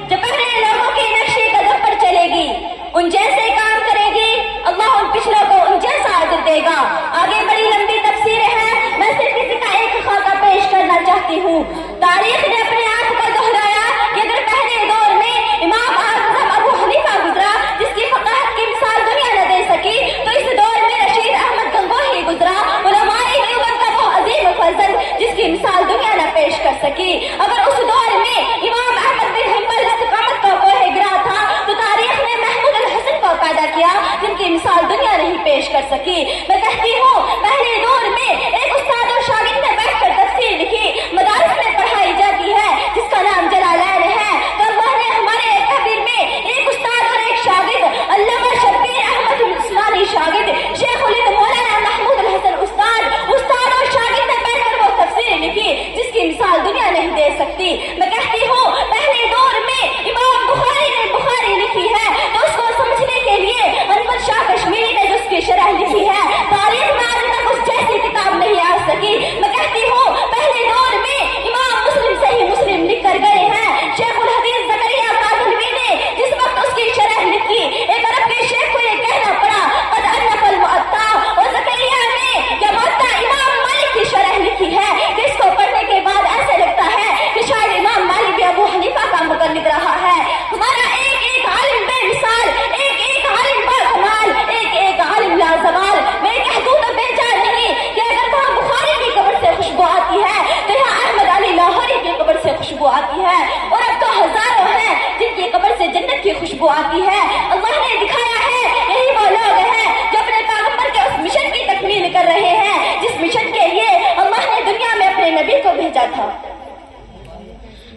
جو پہلے لوگوں کے نقشے قدم پر چلے گی، ان جیسے کام کرے گی، اللہ ان پچھلوں کو ان جیسا اجر دے گا. آگے بڑی لمبی تفسیریں ہیں، میں صرف کسی کا ایک خاکہ پیش کرنا چاہتی ہوں. تاریخ نے اپنے آپ کو دہرایا کہ اگر پہلے دور میں امام اعظم ابو حنیفہ گزرا جس کی فقاہت کی مثال دنیا نہ دے سکی، تو اس دور میں رشید احمد گنگوہی گزرا، علماء دیوبند کا وہ عظیم فضل جس کی مثال دنیا نہ پیش کر سکی. اگر اس دور میں امام احمد بن حنبل استقامت کا کوہ گرا تھا تو تاریخ نے محمود الحسن کو پیدا کیا جن کی مثال دنیا نہیں پیش کر سکی. میں کہتی ہوں پہلے دور میں ایک استاد اور شاگرد نے بیٹھ کر تفسیر لکھی، مدارس میں پڑھائی جاتی ہے جس کا نام جلالین ہے. تو اللہ نے ہمارے تحریر میں ایک استاد اور ایک شاگرد، علامہ شبیر احمد عثمانی شاگرد، شیخ الہند مولانا محمود الحسن استاد اور شاگرد نے بیٹھ کر وہ تفسیر لکھی جس کی مثال دنیا نہیں دے سکتی. میں کہتی ہوں پہلے دور میں امام بخاری نے بخاری لکھی ہے تو اس کو سمجھنے کے لیے انور شاہ کشمیری نے جو اس کی شرح لکھی ہے، تاریخ میں آج تک اس جیسی کتاب نہیں آ سکی. میں کہتی ہوں پہلے دور میں امام مسلم صحیح مسلم لکھ کر گئے ہیں. شیخ الحدیث زکریا کاظمی نے جس وقت اس کی شرح لکھی، ایک عرب کے شیخ کو یہ کہنا پڑا قد انف المؤطا، اور زکریا نے یہ مؤطا امام مالک کی شرح لکھی ہے کہ اس کو پڑھنے کے بعد ایسے لگتا ہے کہ شاید امام مالک بھی ابو حنیفہ کا مقلد رہا ہے. ہمارا ایک ایک عالم بے مثال، ایک ایک عالم با کمال، ایک ایک عالم لازوال. میں کہہ دوں تو بے جان نہیں کہ اگر وہاں بخاری کی قبر سے خوشبو آتی ہے تو یہاں احمد علی لاہوری کی قبر سے خوشبو آتی ہے، اور اب تو ہزاروں ہیں جن کی قبر سے جنت کی خوشبو آتی ہے. اللہ نے دکھایا ہے یہی وہ لوگ ہیں جو اپنے پیغمبر کے اس مشن کی تکمیل کر رہے ہیں جس مشن کے لیے اللہ نے دنیا میں اپنے نبی کو بھیجا تھا.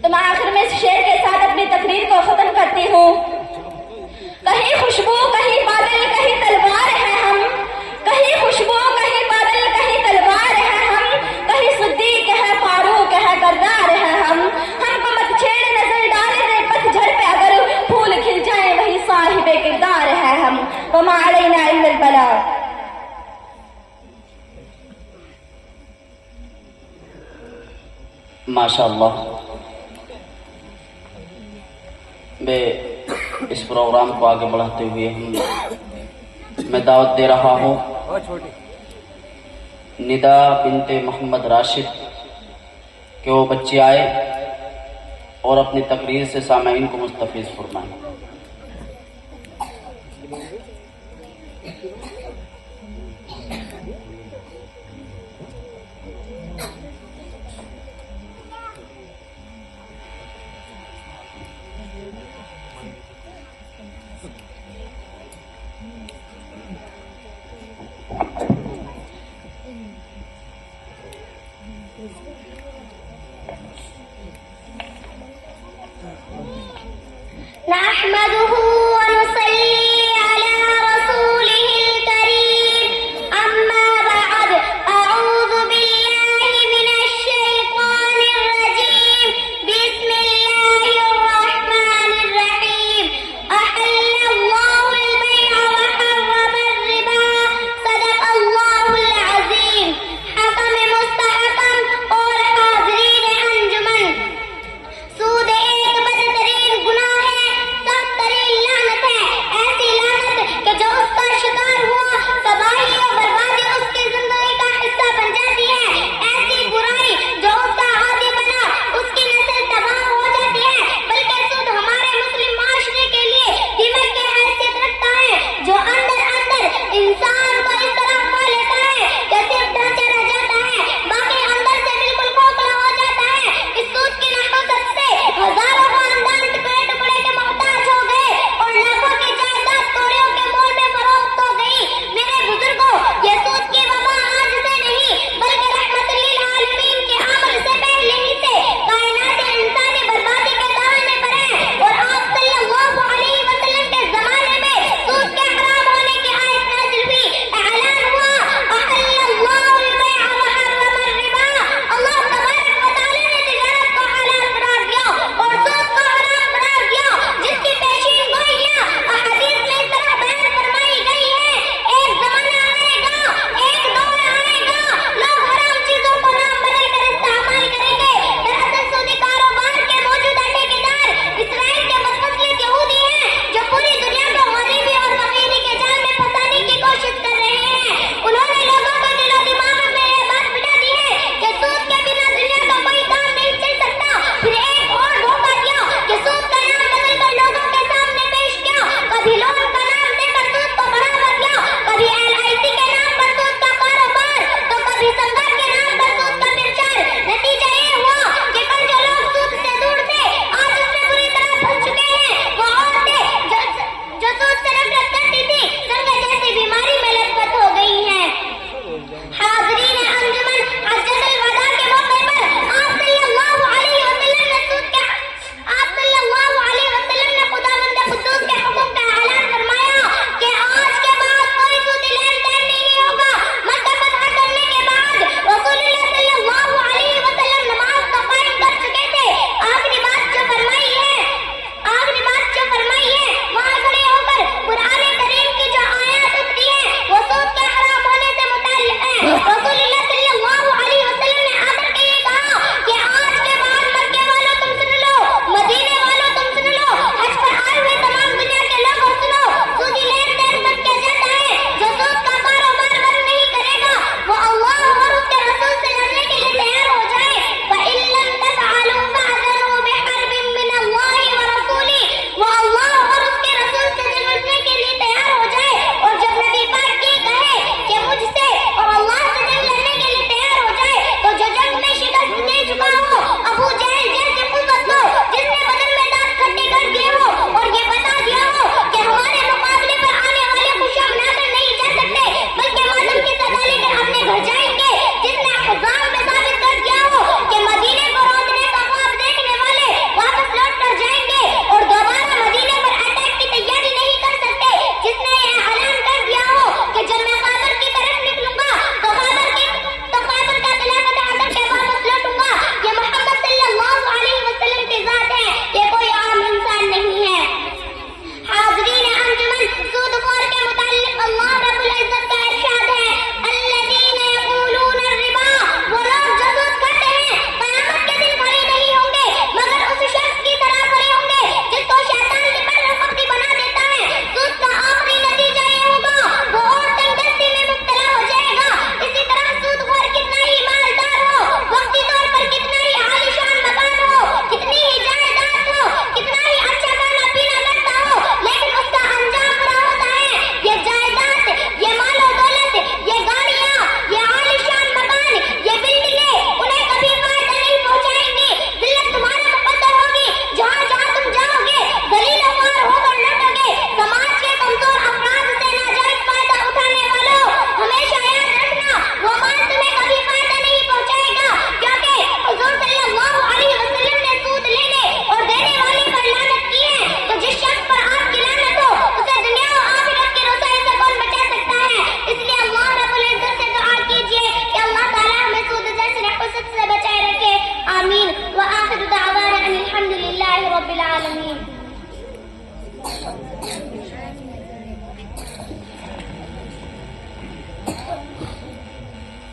تو میں آخر میں اس شعر کے ساتھ اپنی تقریر کو ختم کرتی ہوں. کہیں خوشبو کہیں بادل کہیں تلوار ہیں ہم، کہیں خوشبو کہیں بادل کہیں تلوار ہیں ہم، کہیں صدیق ہے فاروق ہے کردار ہیں ہم کو مت چھیڑ نظر ڈالے دے پتجھڑ پہ اگر پھول کھل جائیں وہی صاحب کردار ہیں ہم. وما علینا الا البلاغ. ماشاء اللہ. میں اس پروگرام کو آگے بڑھاتے ہوئے میں دعوت دے رہا ہوں ندا بنت محمد راشد کہ وہ بچے آئے اور اپنی تقریر سے سامعین کو مستفیض فرمائیں. نحمده ونصلي على رسوله الكريم. أما بعد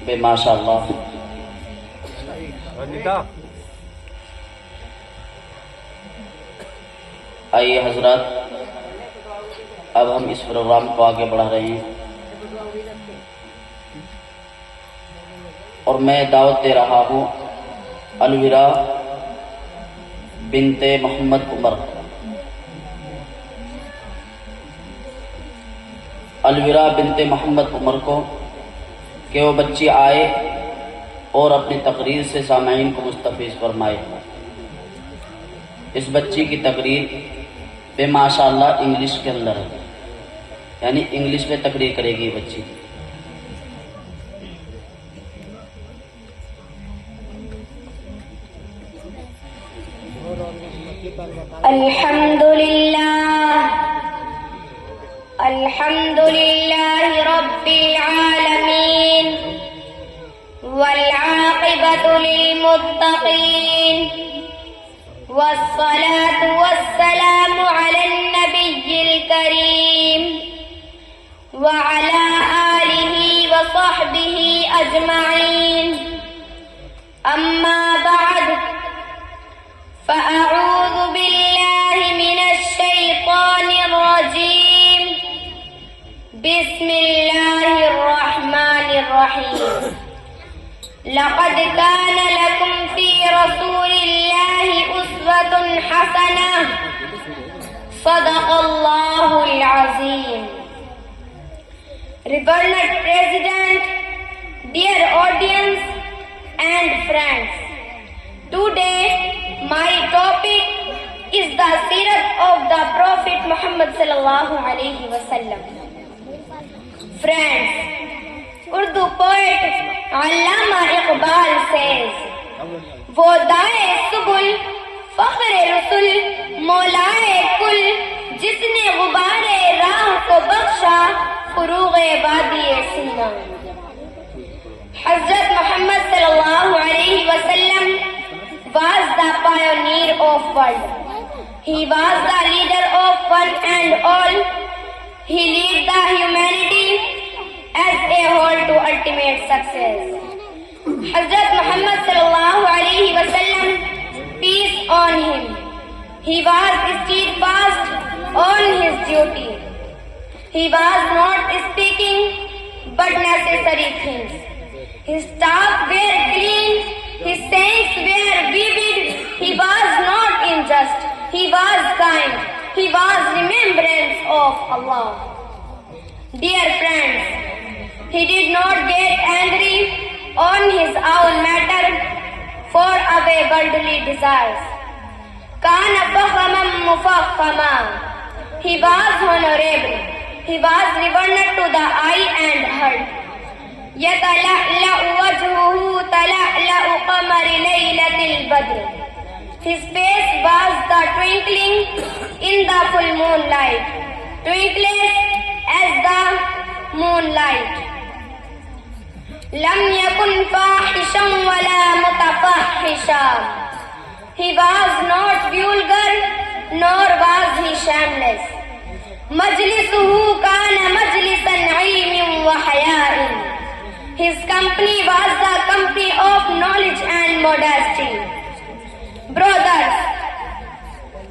بے ماشاء اللہ. آئیے حضرات، اب ہم اس پروگرام کو آگے بڑھا رہے ہیں اور میں دعوت دے رہا ہوں الورا بنت محمد عمر. الورا بنت محمد عمر کو کہ وہ بچی آئے اور اپنی تقریر سے سامعین کو مستفیض فرمائے. اس بچی کی تقریر بے ماشاء اللہ انگلش کے اندر ہے، یعنی انگلش میں تقریر کرے گی بچی. الحمد لله رب العالمين والعاقبة للمتقين والصلاة والسلام على النبي الكريم وعلى آله وصحبه أجمعين. أما بعد، فأعوذ بالله من الشيطان الرجيم. بسم الله الرحمن الرحيم. لقد كان لكم في رسول الله أسوة حسنة. صدق الله العظيم. Revered President, dear audience and friends, today my topic is the Sirat of the Prophet Muhammad sallallahu alaihi wasallam. Friends, Urdu poet Allama Iqbal says, وہ دائے سبل فخر رسول مولائے کل، جس نے غبار راہ کو بخشا فروغ وادی سینا. حضرت Muhammad sallallahu alaihi wasallam was the pioneer of world. He was the leader of one and all. He led the humanity as a whole to ultimate success. Hazrat Muhammad sallallahu alaihi wasallam, peace on him, he was steadfast on his duty. He was not speaking but necessary things. His thoughts were clean, his sayings were vivid. He was not unjust, he was kind, he was remembrance of Allah. Dear friends, he did not get angry on his own matter for our worldly desires. Kana fakhaman mufakhama. He was honorable. He was revered to the eye and heart. Yatala'la'u wajhuhu tala'la'u qamari laylatil badr. His face was the twinkling in the full moonlight, twinkless as the moonlight. Lam yakun fahishan wala mutafahishan. He was not vulgar, nor was he shameless. Majlisuhu kana majlisan ilmin wa haya'in. His company was the company of knowledge and modesty. Brothers,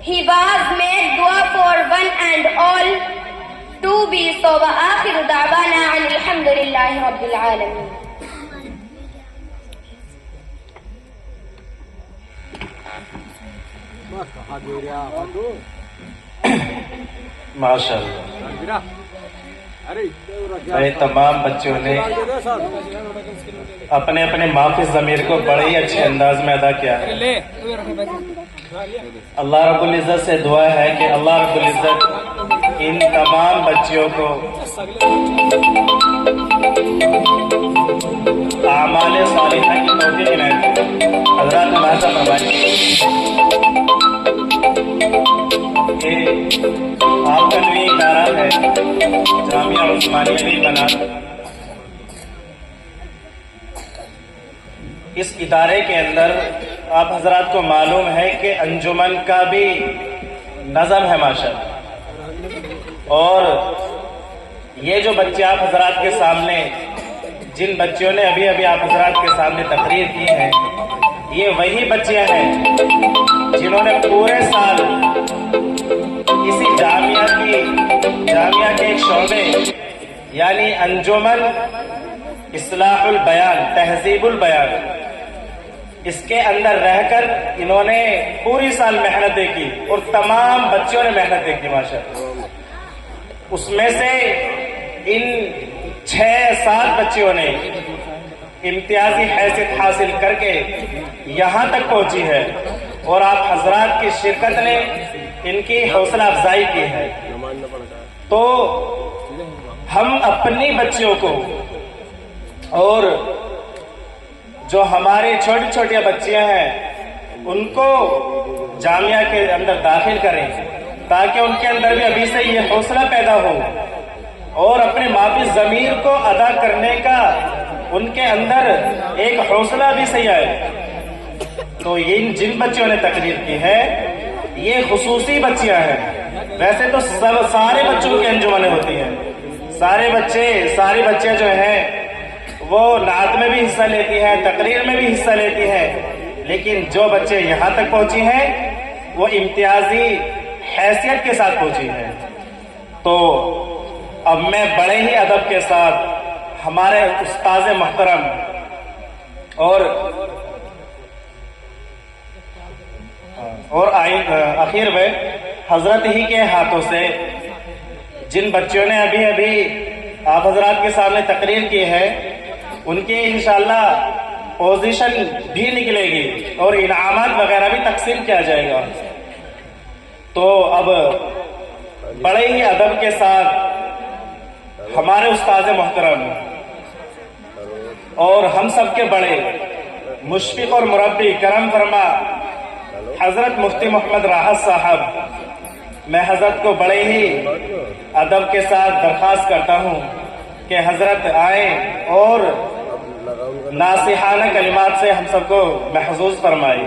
he was made dua for one and all to be so. Wa akhiru da'wana alhamdulillahi rabbil alamin. ماشاء اللہ. تمام بچوں نے اپنے اپنے معافی ضمیر کو بڑے ہی اچھے انداز میں ادا کیا ہے. اللہ رب العزت سے دعا ہے کہ اللہ رب العزت ان تمام بچیوں کو اعمال صالحہ کی توفیق عنایت کرے. حضرات ملاحظہ فرمائیں کہ آپ کا جو ادارہ ہے جامعہ عثمانیہ علی بنات، اس ادارے کے اندر آپ حضرات کو معلوم ہے کہ انجمن کا بھی نظم ہے ماشاءاللہ. اور یہ جو بچے آپ حضرات کے سامنے جن بچوں نے ابھی ابھی آپ حضرات کے سامنے تقریر کی ہے، یہ وہی بچیاں ہیں جنہوں نے پورے سال کسی جامعہ کے ایک شعبے یعنی انجمن اصلاح البیان، تہذیب البیان، اس کے اندر رہ کر انہوں نے پوری سال محنتیں کی اور تمام بچوں نے محنتیں کی ماشاءاللہ۔ اس میں سے ان 6-7 بچیوں نے امتیازی حیثیت حاصل کر کے یہاں تک پہنچی ہے، اور آپ حضرات کی شرکت نے ان کی حوصلہ افزائی کی ہے۔ تو ہم اپنی بچیوں کو اور جو ہماری چھوٹی چھوٹی بچیاں ہیں ان کو جامعہ کے اندر داخل کریں، تاکہ ان کے اندر بھی ابھی سے یہ حوصلہ پیدا ہو اور اپنے مادی ضمیر کو ادا کرنے کا ان کے اندر ایک حوصلہ بھی صحیح آئے۔ تو یہ جن بچوں نے تقریر کی ہے یہ خصوصی بچیاں ہیں، ویسے تو سارے بچوں کی انجمنیں ہوتی ہیں، ساری بچیاں جو ہیں وہ نعت میں بھی حصہ لیتی ہیں، تقریر میں بھی حصہ لیتی ہیں، لیکن جو بچے یہاں تک پہنچی ہیں وہ امتیازی حیثیت کے ساتھ پہنچی ہیں۔ تو اب میں بڑے ہی ادب کے ساتھ ہمارے استاذ محترم اور اخیر میں حضرت ہی کے ہاتھوں سے جن بچوں نے ابھی ابھی آپ حضرات کے سامنے تقریر کی ہے ان کی انشاءاللہ پوزیشن بھی نکلے گی اور انعامات وغیرہ بھی تقسیم کیا جائے گا۔ تو اب بڑے ہی ادب کے ساتھ ہمارے استاذ محترم اور ہم سب کے بڑے مشفق اور مربی کرم فرما حضرت مفتی محمد راحت صاحب، میں حضرت کو بڑے ہی ادب کے ساتھ درخواست کرتا ہوں کہ حضرت آئیں اور ناصحانہ کلمات سے ہم سب کو محظوظ فرمائیں۔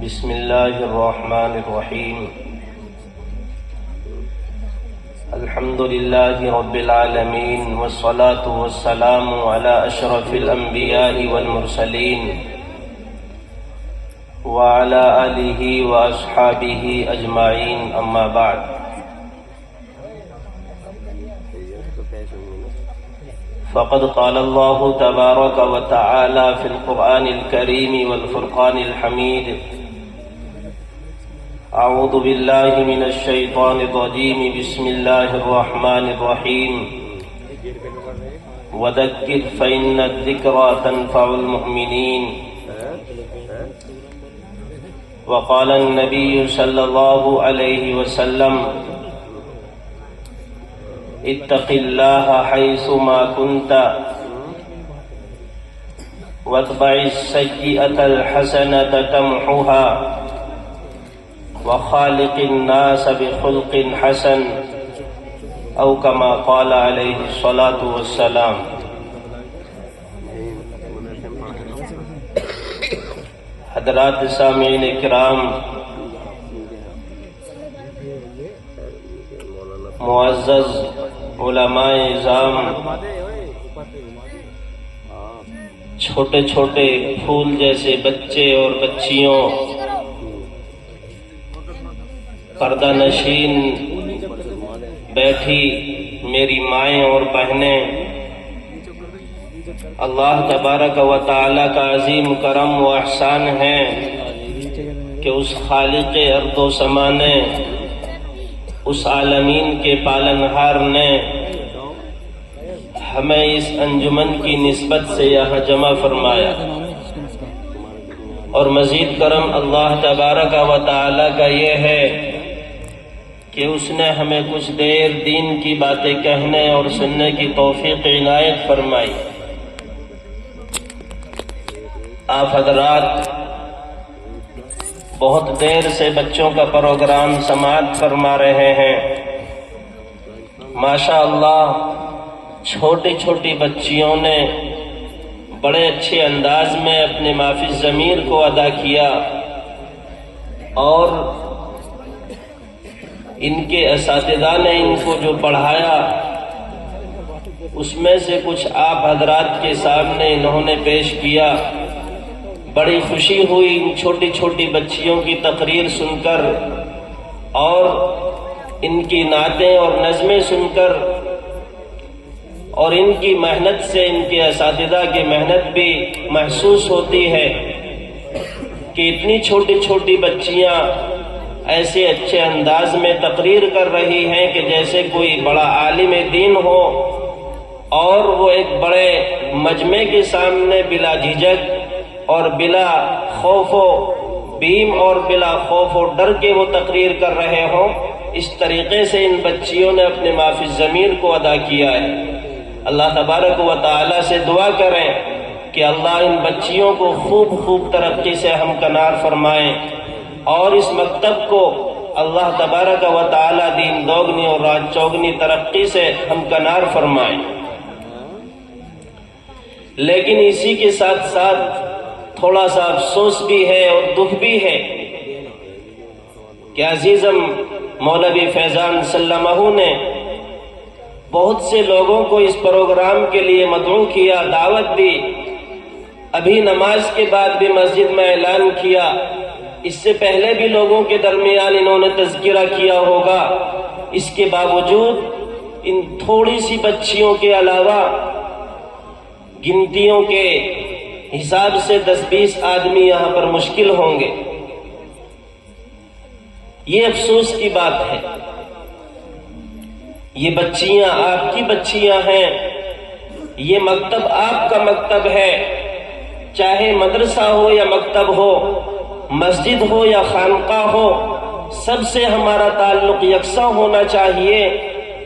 بسم اللہ الرحمن الرحیم، الحمد للہ رب العالمین، والصلاة والسلام علی اشرف الانبیاء والمرسلین وعلى آلہ واصحابہ اجمعین، اما بعد۔ فقد قال الله تبارك وتعالى في القرآن الكريم والفرقان الحميد: أعوذ بالله من الشيطان الرجيم، بسم الله الرحمن الرحيم، وذكر فإن الذكرى تنفع المؤمنين، وقال النبي صلى الله عليه وسلم: اتق الله حيث ما كنت واتبع السيئة الحسنة تمحها وخالق الناس بخلق حسن، أو كما قال عليه الصلاة والسلام۔ حضرات سامعین کرام، معزز علماء اعظام، چھوٹے چھوٹے پھول جیسے بچے اور بچیوں، پردہ نشین بیٹھی میری مائیں اور بہنیں، اللہ تبارک و تعالی کا عظیم کرم و احسان ہے کہ اس خالق ارض و سما نے، اس عالمین کے پالنہار نے ہمیں اس انجمن کی نسبت سے یہاں جمع فرمایا، اور مزید کرم اللہ تبارک و تعالی کا یہ ہے کہ اس نے ہمیں کچھ دیر دین کی باتیں کہنے اور سننے کی توفیق عنایت فرمائی۔ آپ حضرات بہت دیر سے بچوں کا پروگرام سماعت فرما رہے ہیں۔ ماشاءاللہ چھوٹی چھوٹی بچیوں نے بڑے اچھے انداز میں اپنے مافی ضمیر کو ادا کیا، اور ان کے اساتذہ نے ان کو جو پڑھایا اس میں سے کچھ آپ حضرات کے سامنے انہوں نے پیش کیا۔ بڑی خوشی ہوئی ان چھوٹی چھوٹی بچیوں کی تقریر سن کر، اور ان کی نعتیں اور نظمیں سن کر، اور ان کی محنت سے ان کے اساتذہ کی محنت بھی محسوس ہوتی ہے کہ اتنی چھوٹی چھوٹی بچیاں ایسے اچھے انداز میں تقریر کر رہی ہیں کہ جیسے کوئی بڑا عالم دین ہو، اور وہ ایک بڑے مجمع کے سامنے بلا جھجک اور بلا خوف و بیم اور بلا خوف و ڈر کے وہ تقریر کر رہے ہوں۔ اس طریقے سے ان بچیوں نے اپنے مافی ضمیر کو ادا کیا ہے۔ اللہ تبارک و تعالی سے دعا کریں کہ اللہ ان بچیوں کو خوب خوب ترقی سے ہمکنار فرمائیں، اور اس مکتب کو اللہ تبارک و تعالی دین دوگنی اور رات چوگنی ترقی سے ہمکنار فرمائیں۔ لیکن اسی کے ساتھ ساتھ تھوڑا سا افسوس بھی ہے اور دکھ بھی ہے کہ عزیزم مولوی فیضان سلمہ نے بہت سے لوگوں کو اس پروگرام کے لیے مدعو کیا، دعوت دی، ابھی نماز کے بعد بھی مسجد میں اعلان کیا، اس سے پہلے بھی لوگوں کے درمیان انہوں نے تذکرہ کیا ہوگا۔ اس کے باوجود ان تھوڑی سی بچیوں کے علاوہ گنتیوں کے حساب سے 10-20 آدمی یہاں پر مشکل ہوں گے۔ یہ افسوس کی بات ہے۔ یہ بچیاں آپ کی بچیاں ہیں، یہ مکتب آپ کا مکتب ہے، چاہے مدرسہ ہو یا مکتب ہو، مسجد ہو یا خانقاہ ہو، سب سے ہمارا تعلق یکساں ہونا چاہیے،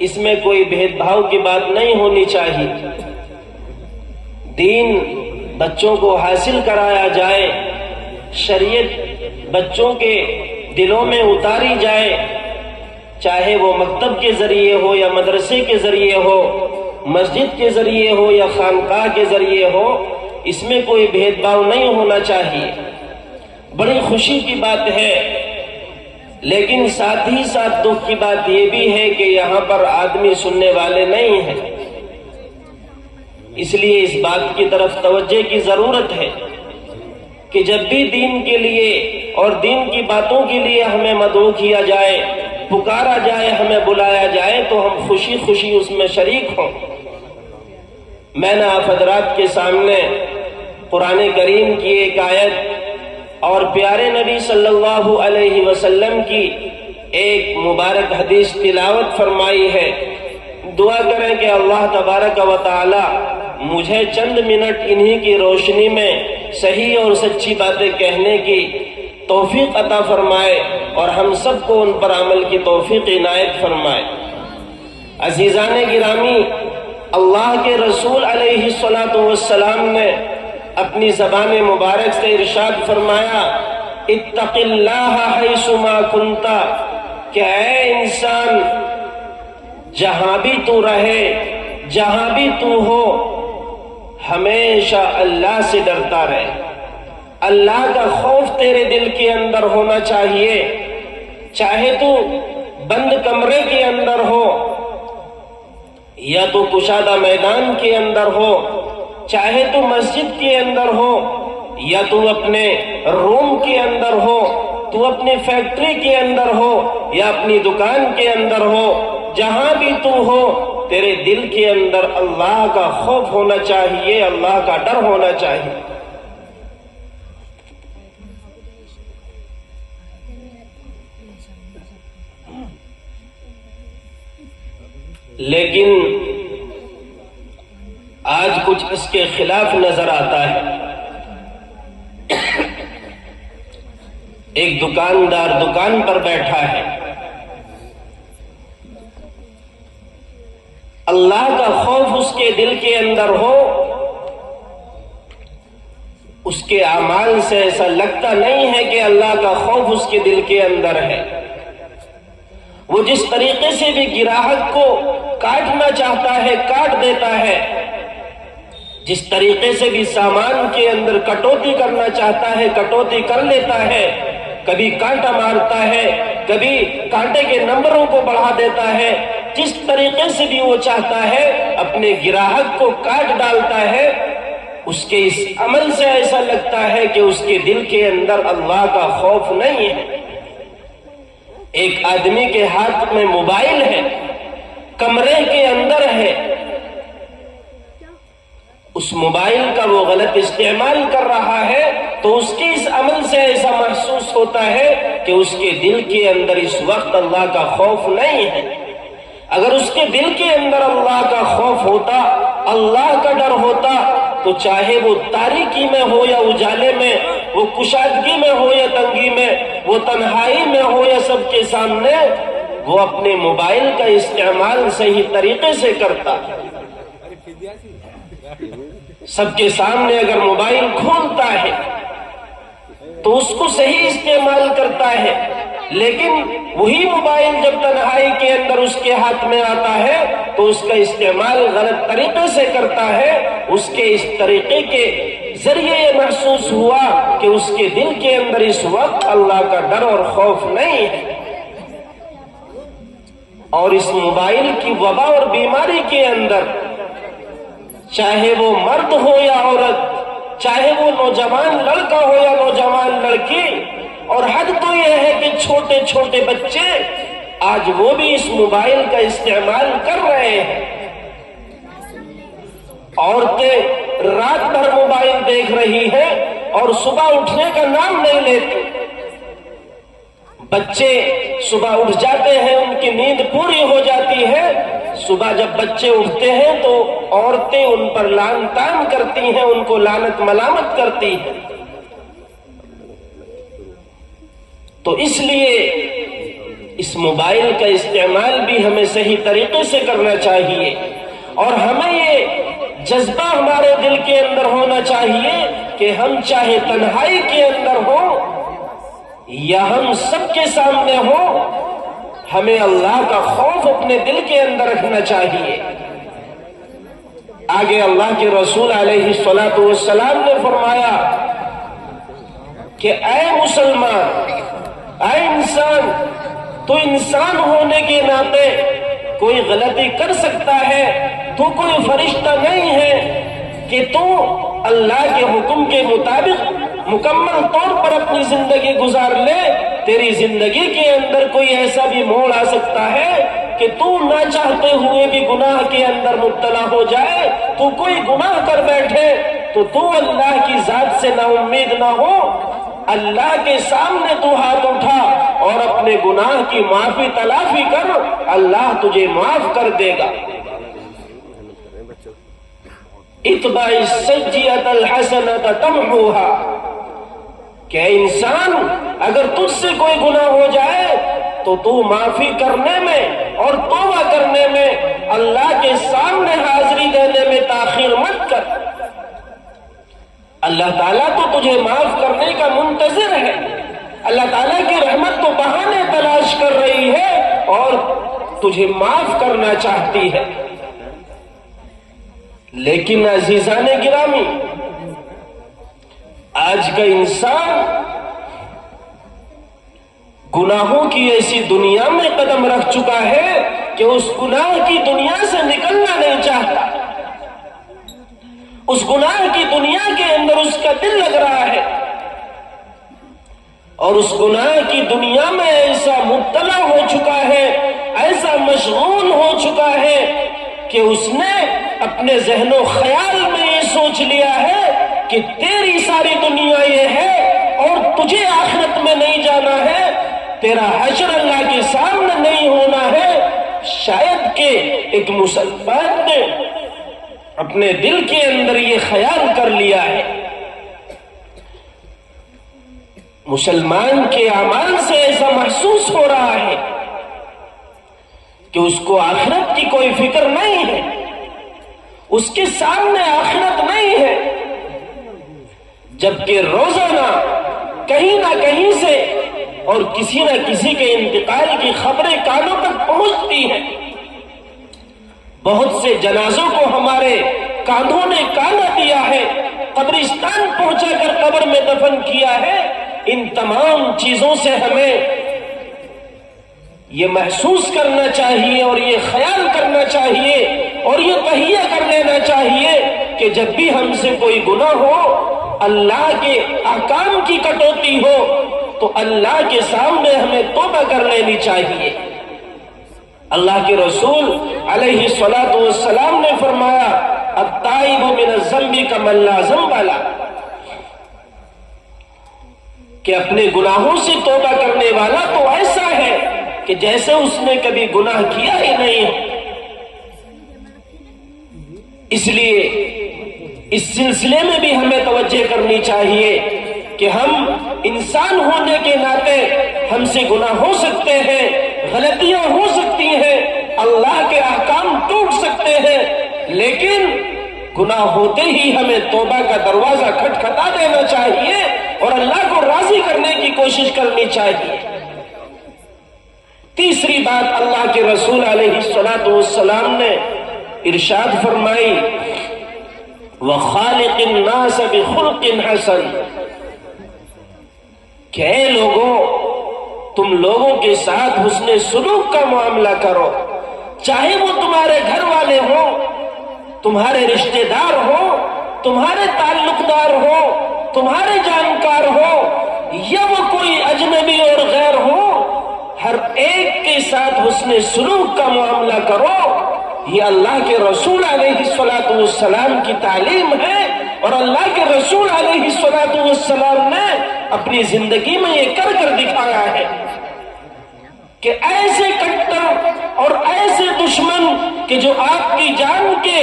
اس میں کوئی بھید بھاؤ کی بات نہیں ہونی چاہیے۔ دین بچوں کو حاصل کرایا جائے، شریعت بچوں کے دلوں میں اتاری جائے، چاہے وہ مکتب کے ذریعے ہو یا مدرسے کے ذریعے ہو، مسجد کے ذریعے ہو یا خانقاہ کے ذریعے ہو، اس میں کوئی بھید بھاؤ نہیں ہونا چاہیے۔ بڑی خوشی کی بات ہے، لیکن ساتھ ہی ساتھ دکھ کی بات یہ بھی ہے کہ یہاں پر آدمی سننے والے نہیں ہیں۔ اس لیے اس بات کی طرف توجہ کی ضرورت ہے کہ جب بھی دین کے لیے اور دین کی باتوں کے لیے ہمیں مدعو کیا جائے، پکارا جائے، ہمیں بلایا جائے، تو ہم خوشی خوشی اس میں شریک ہوں۔ میں نے آپ حضرات کے سامنے قرآن کریم کی ایک آیت اور پیارے نبی صلی اللہ علیہ وسلم کی ایک مبارک حدیث تلاوت فرمائی ہے۔ دعا کریں کہ اللہ تبارک و تعالی مجھے چند منٹ انہی کی روشنی میں صحیح اور سچی باتیں کہنے کی توفیق عطا فرمائے، اور ہم سب کو ان پر عمل کی توفیق عنایت فرمائے۔ عزیزان گرامی، اللہ کے رسول علیہ الصلاۃ والسلام نے اپنی زبان مبارک سے ارشاد فرمایا، اتق اللہ حیث ما کنت، کہ اے انسان جہاں بھی تو رہے، جہاں بھی تو ہو، ہمیشہ اللہ سے ڈرتا رہے۔ اللہ کا خوف تیرے دل کے اندر ہونا چاہیے، چاہے تو بند کمرے کے اندر ہو، یا تو کشادہ میدان کے اندر ہو، چاہے تو مسجد کے اندر ہو، یا تو اپنے روم کے اندر ہو، تو اپنی فیکٹری کے اندر ہو یا اپنی دکان کے اندر ہو، جہاں بھی تو ہو، تیرے دل کے اندر اللہ کا خوف ہونا چاہیے، اللہ کا ڈر ہونا چاہیے۔ لیکن آج کچھ اس کے خلاف نظر آتا ہے. ایک دکاندار دکان پر بیٹھا ہے، اللہ کا خوف اس کے دل کے اندر ہو، اس کے اعمال سے ایسا لگتا نہیں ہے کہ اللہ کا خوف اس کے دل کے اندر ہے. وہ جس طریقے سے بھی گراہک کو کاٹنا چاہتا ہے کاٹ دیتا ہے، جس طریقے سے بھی سامان کے اندر کٹوتی کرنا چاہتا ہے کٹوتی کر لیتا ہے. کبھی کانٹا مارتا ہے، کبھی کانٹے کے نمبروں کو بڑھا دیتا ہے. جس طریقے سے بھی وہ چاہتا ہے اپنے گراہک کو کاٹ ڈالتا ہے. اس کے اس عمل سے ایسا لگتا ہے کہ اس کے دل کے اندر اللہ کا خوف نہیں ہے. ایک آدمی کے ہاتھ میں موبائل ہے، کمرے کے اندر ہے، اس موبائل کا وہ غلط استعمال کر رہا ہے تو اس کے اس عمل سے ایسا محسوس ہوتا ہے کہ اس کے دل کے اندر اس وقت اللہ کا خوف نہیں ہے. اگر اس کے دل کے اندر اللہ کا خوف ہوتا، اللہ کا ڈر ہوتا، تو چاہے وہ تاریکی میں ہو یا اجالے میں، وہ کشادگی میں ہو یا تنگی میں، وہ تنہائی میں ہو یا سب کے سامنے، وہ اپنے موبائل کا استعمال صحیح طریقے سے کرتا. سب کے سامنے اگر موبائل کھولتا ہے تو اس کو صحیح استعمال کرتا ہے. لیکن وہی موبائل جب تنہائی کے اندر اس کے ہاتھ میں آتا ہے تو اس کا استعمال غلط طریقے سے کرتا ہے. اس کے اس طریقے کے ذریعے یہ محسوس ہوا کہ اس کے دل کے اندر اس وقت اللہ کا ڈر اور خوف نہیں ہے. اور اس موبائل کی وبا اور بیماری کے اندر چاہے وہ مرد ہو یا عورت، چاہے وہ نوجوان لڑکا ہو یا نوجوان لڑکی، اور حد تو یہ ہے کہ چھوٹے چھوٹے بچے آج وہ بھی اس موبائل کا استعمال کر رہے ہیں. عورتیں رات بھر موبائل دیکھ رہی ہیں اور صبح اٹھنے کا نام نہیں لیتے. بچے صبح اٹھ جاتے ہیں، ان کی نیند پوری ہو جاتی ہے. صبح جب بچے اٹھتے ہیں تو عورتیں ان پر لعن طعن کرتی ہیں، ان کو لعنت ملامت کرتی ہیں. تو اس لیے اس موبائل کا استعمال بھی ہمیں صحیح طریقے سے کرنا چاہیے، اور ہمیں یہ جذبہ ہمارے دل کے اندر ہونا چاہیے کہ ہم چاہے تنہائی کے اندر ہو یا ہم سب کے سامنے ہو، ہمیں اللہ کا خوف اپنے دل کے اندر رکھنا چاہیے. آگے اللہ کے رسول علیہ الصلوۃ والسلام نے فرمایا کہ اے مسلمان، اے انسان، تو انسان ہونے کے ناطے کوئی غلطی کر سکتا ہے، تو کوئی فرشتہ نہیں ہے کہ تو اللہ کے حکم کے مطابق مکمل طور پر اپنی زندگی گزار لے. تیری زندگی کے اندر کوئی ایسا بھی موڑ آ سکتا ہے کہ تو نہ چاہتے ہوئے بھی گناہ کے اندر مبتلا ہو جائے، تو کوئی گناہ کر بیٹھے تو اللہ کی ذات سے نا امید نہ ہو. اللہ کے سامنے تو ہاتھ اٹھا اور اپنے گناہ کی معافی تلافی کر، اللہ تجھے معاف کر دے گا. اتبع السیئۃ الحسنۃ تمحوها، کہ انسان اگر تجھ سے کوئی گناہ ہو جائے تو معافی کرنے میں اور توبہ کرنے میں، اللہ کے سامنے حاضری دینے میں تاخیر مت کر. اللہ تعالیٰ تو تجھے معاف کرنے کا منتظر ہے. اللہ تعالیٰ کی رحمت تو بہانے تلاش کر رہی ہے اور تجھے معاف کرنا چاہتی ہے. لیکن عزیزان گرامی، آج کا انسان گناہوں کی ایسی دنیا میں قدم رکھ چکا ہے کہ اس گناہ کی دنیا سے نکلنا نہیں چاہتا. اس گناہ کی دنیا کے اندر اس کا دل لگ رہا ہے، اور اس گناہ کی دنیا میں ایسا مبتلا ہو چکا ہے، ایسا مشغول ہو چکا ہے کہ اس نے اپنے ذہن و خیال میں یہ سوچ لیا ہے کہ تیری ساری دنیا یہ ہے اور تجھے آخرت میں نہیں جانا ہے، تیرا حشر اللہ کے سامنے نہیں ہونا ہے، شاید کہ ایک مسلمان نے اپنے دل کے اندر یہ خیال کر لیا ہے، مسلمان کے اعمال سے ایسا محسوس ہو رہا ہے کہ اس کو آخرت کی کوئی فکر نہیں ہے، اس کے سامنے آخرت نہیں ہے، جبکہ روزانہ کہیں نہ کہیں سے اور کسی نہ کسی کے انتقال کی خبریں کانوں تک پہنچتی ہیں۔ بہت سے جنازوں کو ہمارے کاندھوں نے کانا دیا ہے، قبرستان پہنچا کر قبر میں دفن کیا ہے۔ ان تمام چیزوں سے ہمیں یہ محسوس کرنا چاہیے اور یہ خیال کرنا چاہیے اور یہ تہیہ کر لینا چاہیے کہ جب بھی ہم سے کوئی گناہ ہو، اللہ کے احکام کی کٹوتی ہو، تو اللہ کے سامنے ہمیں توبہ کر لینی چاہیے۔ اللہ کے رسول علیہ الصلوۃ والسلام نے فرمایا التائب من الذنب کمن لا ذنب له، کہ اپنے گناہوں سے توبہ کرنے والا تو ایسا ہے کہ جیسے اس نے کبھی گناہ کیا ہی نہیں۔ اس لیے اس سلسلے میں بھی ہمیں توجہ کرنی چاہیے کہ ہم انسان ہونے کے ناطے ہم سے گناہ ہو سکتے ہیں، غلطیاں ہو سکتی ہیں، اللہ کے احکام ٹوٹ سکتے ہیں، لیکن گناہ ہوتے ہی ہمیں توبہ کا دروازہ کھٹکھٹا دینا چاہیے اور اللہ کو راضی کرنے کی کوشش کرنی چاہیے۔ تیسری بات اللہ کے رسول علیہ الصلوۃ والسلام نے ارشاد فرمائی وَخَالِقِ النَّاسَ بِخُلْقٍ حَسَنٍ، کہ اے لوگوں، تم لوگوں کے ساتھ حسن سلوک کا معاملہ کرو، چاہے وہ تمہارے گھر والے ہوں، تمہارے رشتہ دار ہوں، تمہارے تعلق دار ہو، تمہارے جانکار ہو، یا وہ کوئی اجنبی اور غیر ہو، ہر ایک کے ساتھ حسن سلوک کا معاملہ کرو۔ یہ اللہ کے رسول علیہ الصلوۃ والسلام کی تعلیم ہے اور اللہ کے رسول علیہ الصلوۃ والسلام نے اپنی زندگی میں یہ کر کر دکھایا ہے کہ ایسے کٹر اور ایسے دشمن کہ جو آپ کی جان کے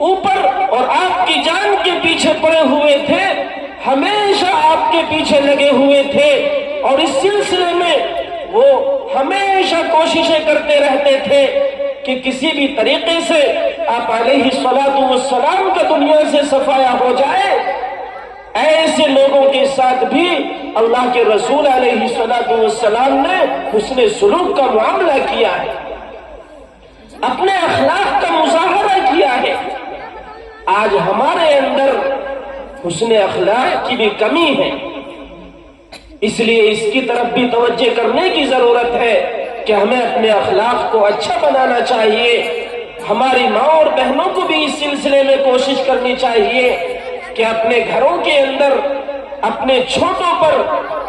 اوپر اور آپ کی جان کے پیچھے پڑے ہوئے تھے، ہمیشہ آپ کے پیچھے لگے ہوئے تھے اور اس سلسلے میں وہ ہمیشہ کوششیں کرتے رہتے تھے کہ کسی بھی طریقے سے آپ علیہ الصلوۃ والسلام کا دنیا سے صفایا ہو جائے۔ ایسے لوگوں کے ساتھ بھی اللہ کے رسول علیہ الصلوۃ والسلام نے حسن سلوک کا معاملہ کیا ہے، اپنے اخلاق کا مظاہرہ کیا ہے۔ آج ہمارے اندر حسن اخلاق کی بھی کمی ہے، اس لیے اس کی طرف بھی توجہ کرنے کی ضرورت ہے کہ ہمیں اپنے اخلاق کو اچھا بنانا چاہیے۔ ہماری ماں اور بہنوں کو بھی اس سلسلے میں کوشش کرنی چاہیے کہ اپنے گھروں کے اندر اپنے چھوٹوں پر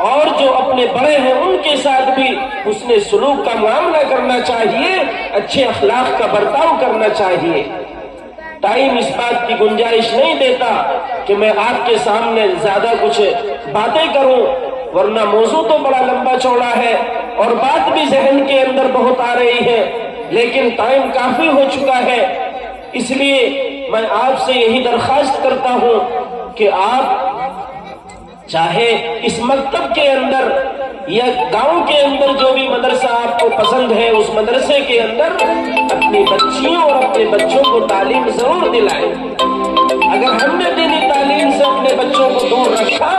اور جو اپنے بڑے ہیں ان کے ساتھ بھی حسن سلوک کا معاملہ کرنا چاہیے، اچھے اخلاق کا برتاؤ کرنا چاہیے۔ ٹائم اس بات کی گنجائش نہیں دیتا کہ میں آپ کے سامنے زیادہ کچھ باتیں کروں، ورنہ موضوع تو بڑا لمبا چوڑا ہے اور بات بھی ذہن کے اندر بہت آ رہی ہے، لیکن ٹائم کافی ہو چکا ہے۔ اس لیے میں آپ سے یہی درخواست کرتا ہوں کہ آپ چاہے اس مکتب کے اندر یا گاؤں کے اندر جو بھی مدرسہ آپ کو پسند ہے، اس مدرسے کے اندر اپنی بچیوں اور اپنے بچوں کو تعلیم ضرور دلائیں۔ اگر ہم نے دینی تعلیم سے اپنے بچوں کو دور رکھا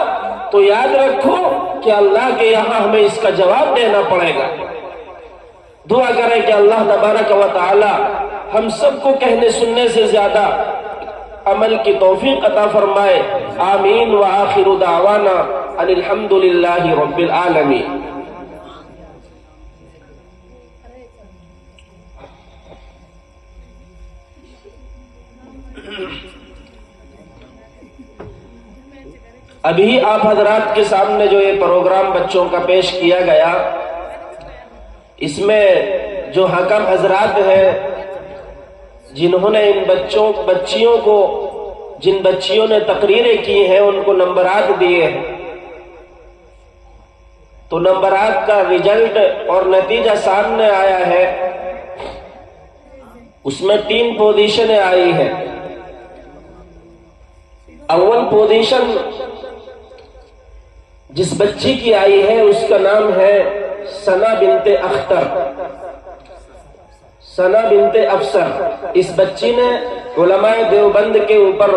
تو یاد رکھو کہ اللہ کے یہاں ہمیں اس کا جواب دینا پڑے گا۔ دعا کریں کہ اللہ تبارک و تعالی ہم سب کو کہنے سننے سے زیادہ عمل کی توفیق عطا فرمائے۔ آمین وآخر دعوانا ان الحمد للہ رب العالمین۔ ابھی آپ حضرات کے سامنے جو یہ پروگرام بچوں کا پیش کیا گیا، اس میں جو حکم حضرات ہیں جنہوں نے ان بچیوں کو، جن بچیوں نے تقریریں کی ہیں ان کو نمبرات دیے ہیں، تو نمبرات کا رزلٹ اور نتیجہ سامنے آیا ہے۔ اس میں 3 پوزیشنیں آئی ہیں. اول پوزیشن جس بچی کی آئی ہے اس کا نام ہے ثنا بنت اختر، ثنا بنت افسر. اس بچی نے علماء دیوبند کے اوپر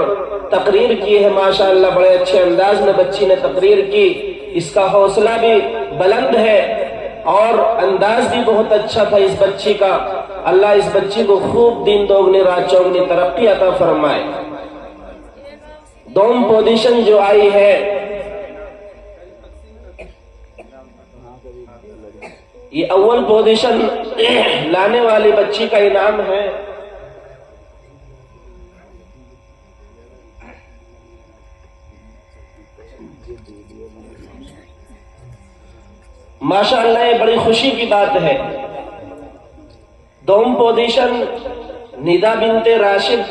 تقریر کی ہے. ماشاءاللہ بڑے اچھے انداز میں بچی نے تقریر کی. اس کا حوصلہ بھی بلند ہے اور انداز بھی بہت اچھا تھا اس بچی کا. اللہ اس بچی کو خوب دین دوگنی رات چوگنی ترقی عطا فرمائے. دوم پوزیشن جو آئی ہے یہ اول پوزیشن لانے والی بچی کا انعام ہے ماشاءاللہ، یہ بڑی خوشی کی بات ہے. دوم پوزیشن ندا بنت راشد،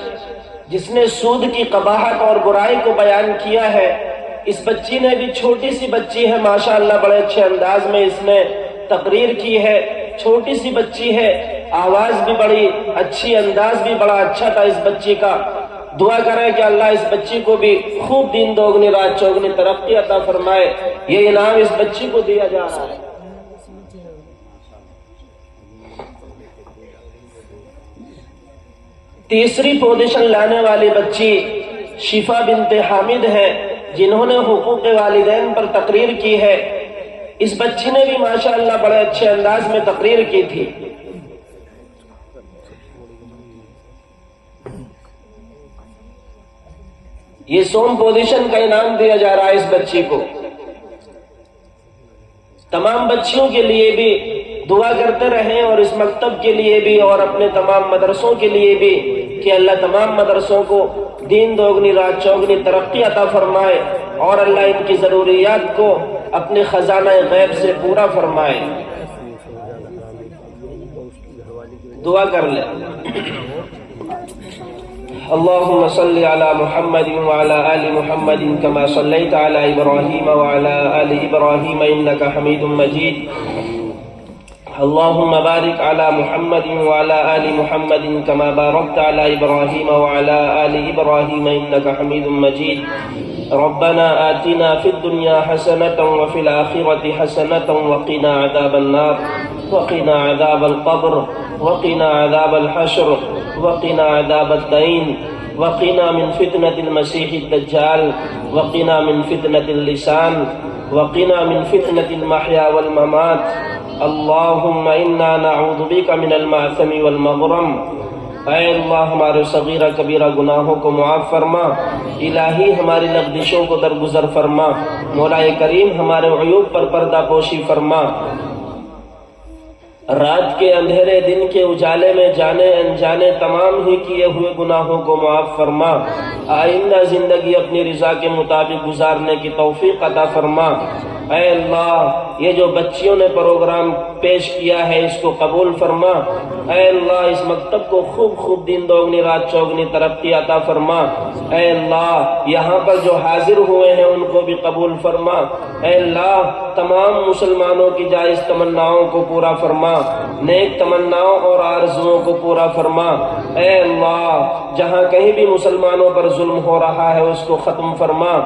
جس نے سود کی قباحت اور برائی کو بیان کیا ہے. اس بچی نے بھی، چھوٹی سی بچی ہے ماشاءاللہ، بڑے اچھے انداز میں اس نے تقریر کی ہے. چھوٹی سی بچی ہے، آواز بھی بڑی اچھی، انداز بھی بڑا اچھا تھا اس بچی کا. دعا کریں کہ اللہ اس بچی کو بھی خوب دین دوگنی رات چوگنی ترقی عطا فرمائے. یہ انعام اس بچی کو دیا جا رہا ہے. تیسری پوزیشن لانے والی بچی شفا بنت حامد ہے، جنہوں نے حقوق والدین پر تقریر کی ہے. اس بچی نے بھی ماشاءاللہ بڑے اچھے انداز میں تقریر کی تھی. یہ سوم پوزیشن کا انعام دیا جا رہا ہے اس بچی کو. تمام بچیوں کے لیے بھی دعا کرتے رہیں اور اس مکتب کے لیے بھی اور اپنے تمام مدرسوں کے لیے بھی کہ اللہ تمام مدرسوں کو دین دوگنی رات چوگنی ترقی عطا فرمائے اور اللہ ان کی ضروریات کو اپنے خزانہ غیب سے پورا فرمائے. دعا کر لیں. اللهم صل على محمد وعلى آل محمد كما صليت على إبراهيم وعلى آل إبراهيم إنك حميد مجيد. اللهم بارك على محمد وعلى آل محمد كما باركت على إبراهيم وعلى آل إبراهيم إنك حميد مجيد. ربنا آتنا في الدنيا حسنة وفي الآخرة حسنة وقنا عذاب النار وقنا عذاب القبر وقنا عذاب الحشر وقنا عذاب الدين وقنا من فتنة المسيح الدجال وقنا من فتنة اللسان وقنا من فتنة المحيا والممات. اللهم إنا نعوذ بك من المعثم والمغرم. اے اللہ ہمارے صغیرہ کبیرہ گناہوں کو معاف فرما. الہی ہماری لغزشوں کو درگزر فرما. مولا کریم ہمارے عیوب پر پردہ پوشی فرما. رات کے اندھیرے دن کے اجالے میں جانے انجانے تمام ہی کیے ہوئے گناہوں کو معاف فرما. آئندہ زندگی اپنی رضا کے مطابق گزارنے کی توفیق عطا فرما. اے اللہ یہ جو بچیوں نے پروگرام پیش کیا ہے اس کو قبول فرما. اے اللہ اس مکتب کو خوب خوب دین دوگنی رات چوگنی ترقی عطا فرما. اے اللہ یہاں پر جو حاضر ہوئے ہیں ان کو بھی قبول فرما. اے اللہ تمام مسلمانوں کی جائز تمناؤں کو پورا فرما. نیک تمناؤں اور آرزوؤں کو پورا فرما. اے اللہ جہاں کہیں بھی مسلمانوں پر ظلم ہو رہا ہے اس کو ختم فرما.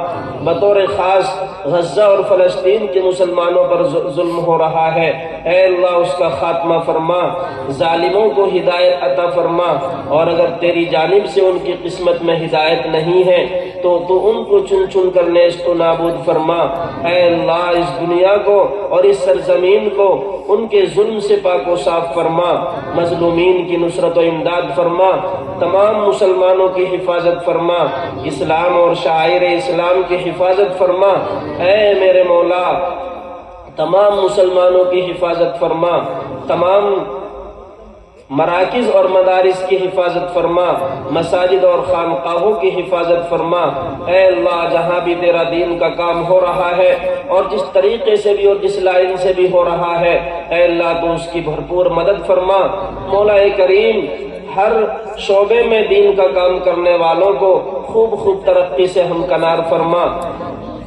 بطور خاص غزہ اور فلسطین کے مسلمانوں پر ظلم ہو رہا ہے، اے اللہ اس کا خاتمہ فرما. ظالموں کو ہدایت عطا فرما اور اگر تیری جانب سے ان کی قسمت میں ہدایت نہیں ہے تو ان کو چن چن کر نیست و نابود فرما. اے اللہ اس دنیا کو اور اس سرزمین کو ان کے ظلم سے پاک و صاف فرما. مظلومین کی نصرت و امداد فرما. تمام مسلمانوں کی حفاظت فرما. اسلام اور شعائر اسلام کی حفاظت فرما. اے میرے مولا تمام مسلمانوں کی حفاظت فرما. تمام مراکز اور مدارس کی حفاظت فرما. مساجد اور خانقاہوں کی حفاظت فرما. اے اللہ جہاں بھی تیرا دین کا کام ہو رہا ہے اور جس طریقے سے بھی اور جس لائن سے بھی ہو رہا ہے، اے اللہ تو اس کی بھرپور مدد فرما. مولا کریم ہر شعبے میں دین کا کام کرنے والوں کو خوب خوب ترقی سے ہمکنار فرما.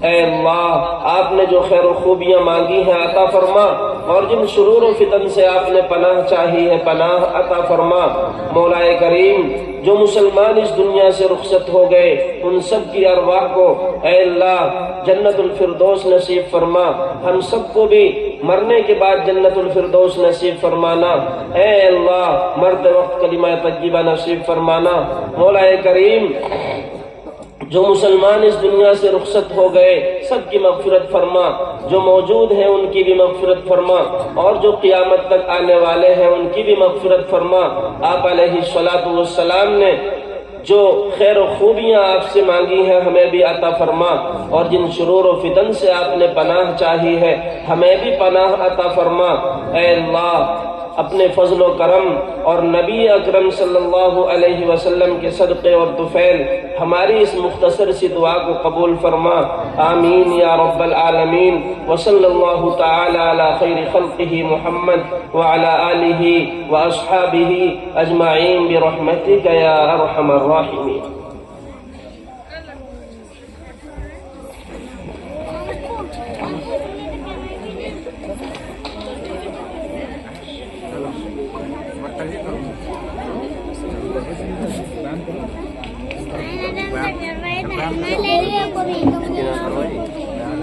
اے اللہ آپ نے جو خیر و خوبیاں مانگی ہیں عطا فرما. اور جن شرور و فتن سے آپ نے پناہ چاہی ہے پناہ عطا فرما۔ مولا کریم جو مسلمان اس دنیا سے رخصت ہو گئے ان سب کی ارواح کو اے اللہ جنت الفردوس نصیب فرما، ہم سب کو بھی مرنے کے بعد جنت الفردوس نصیب فرمانا، اے اللہ مرتے وقت کلمہ طیبہ نصیب فرمانا۔ مولا کریم جو مسلمان اس دنیا سے رخصت ہو گئے سب کی مغفرت فرما، جو موجود ہیں ان کی بھی مغفرت فرما، اور جو قیامت تک آنے والے ہیں ان کی بھی مغفرت فرما۔ آپ علیہ الصلوۃ والسلام نے جو خیر و خوبیاں آپ سے مانگی ہیں ہمیں بھی عطا فرما، اور جن شرور و فتن سے آپ نے پناہ چاہی ہے ہمیں بھی پناہ عطا فرما۔ اے اللہ اپنے فضل و کرم اور نبی اکرم صلی اللہ علیہ وسلم کے صدقے اور طفیل ہماری اس مختصر سی دعا کو قبول فرما، آمین یا رب العالمین۔ وصلی اللہ تعالی علی خیر خلقہ محمد وعلی آلہ واصحابہ اجمعین برحمتک یا ارحم الراحمین۔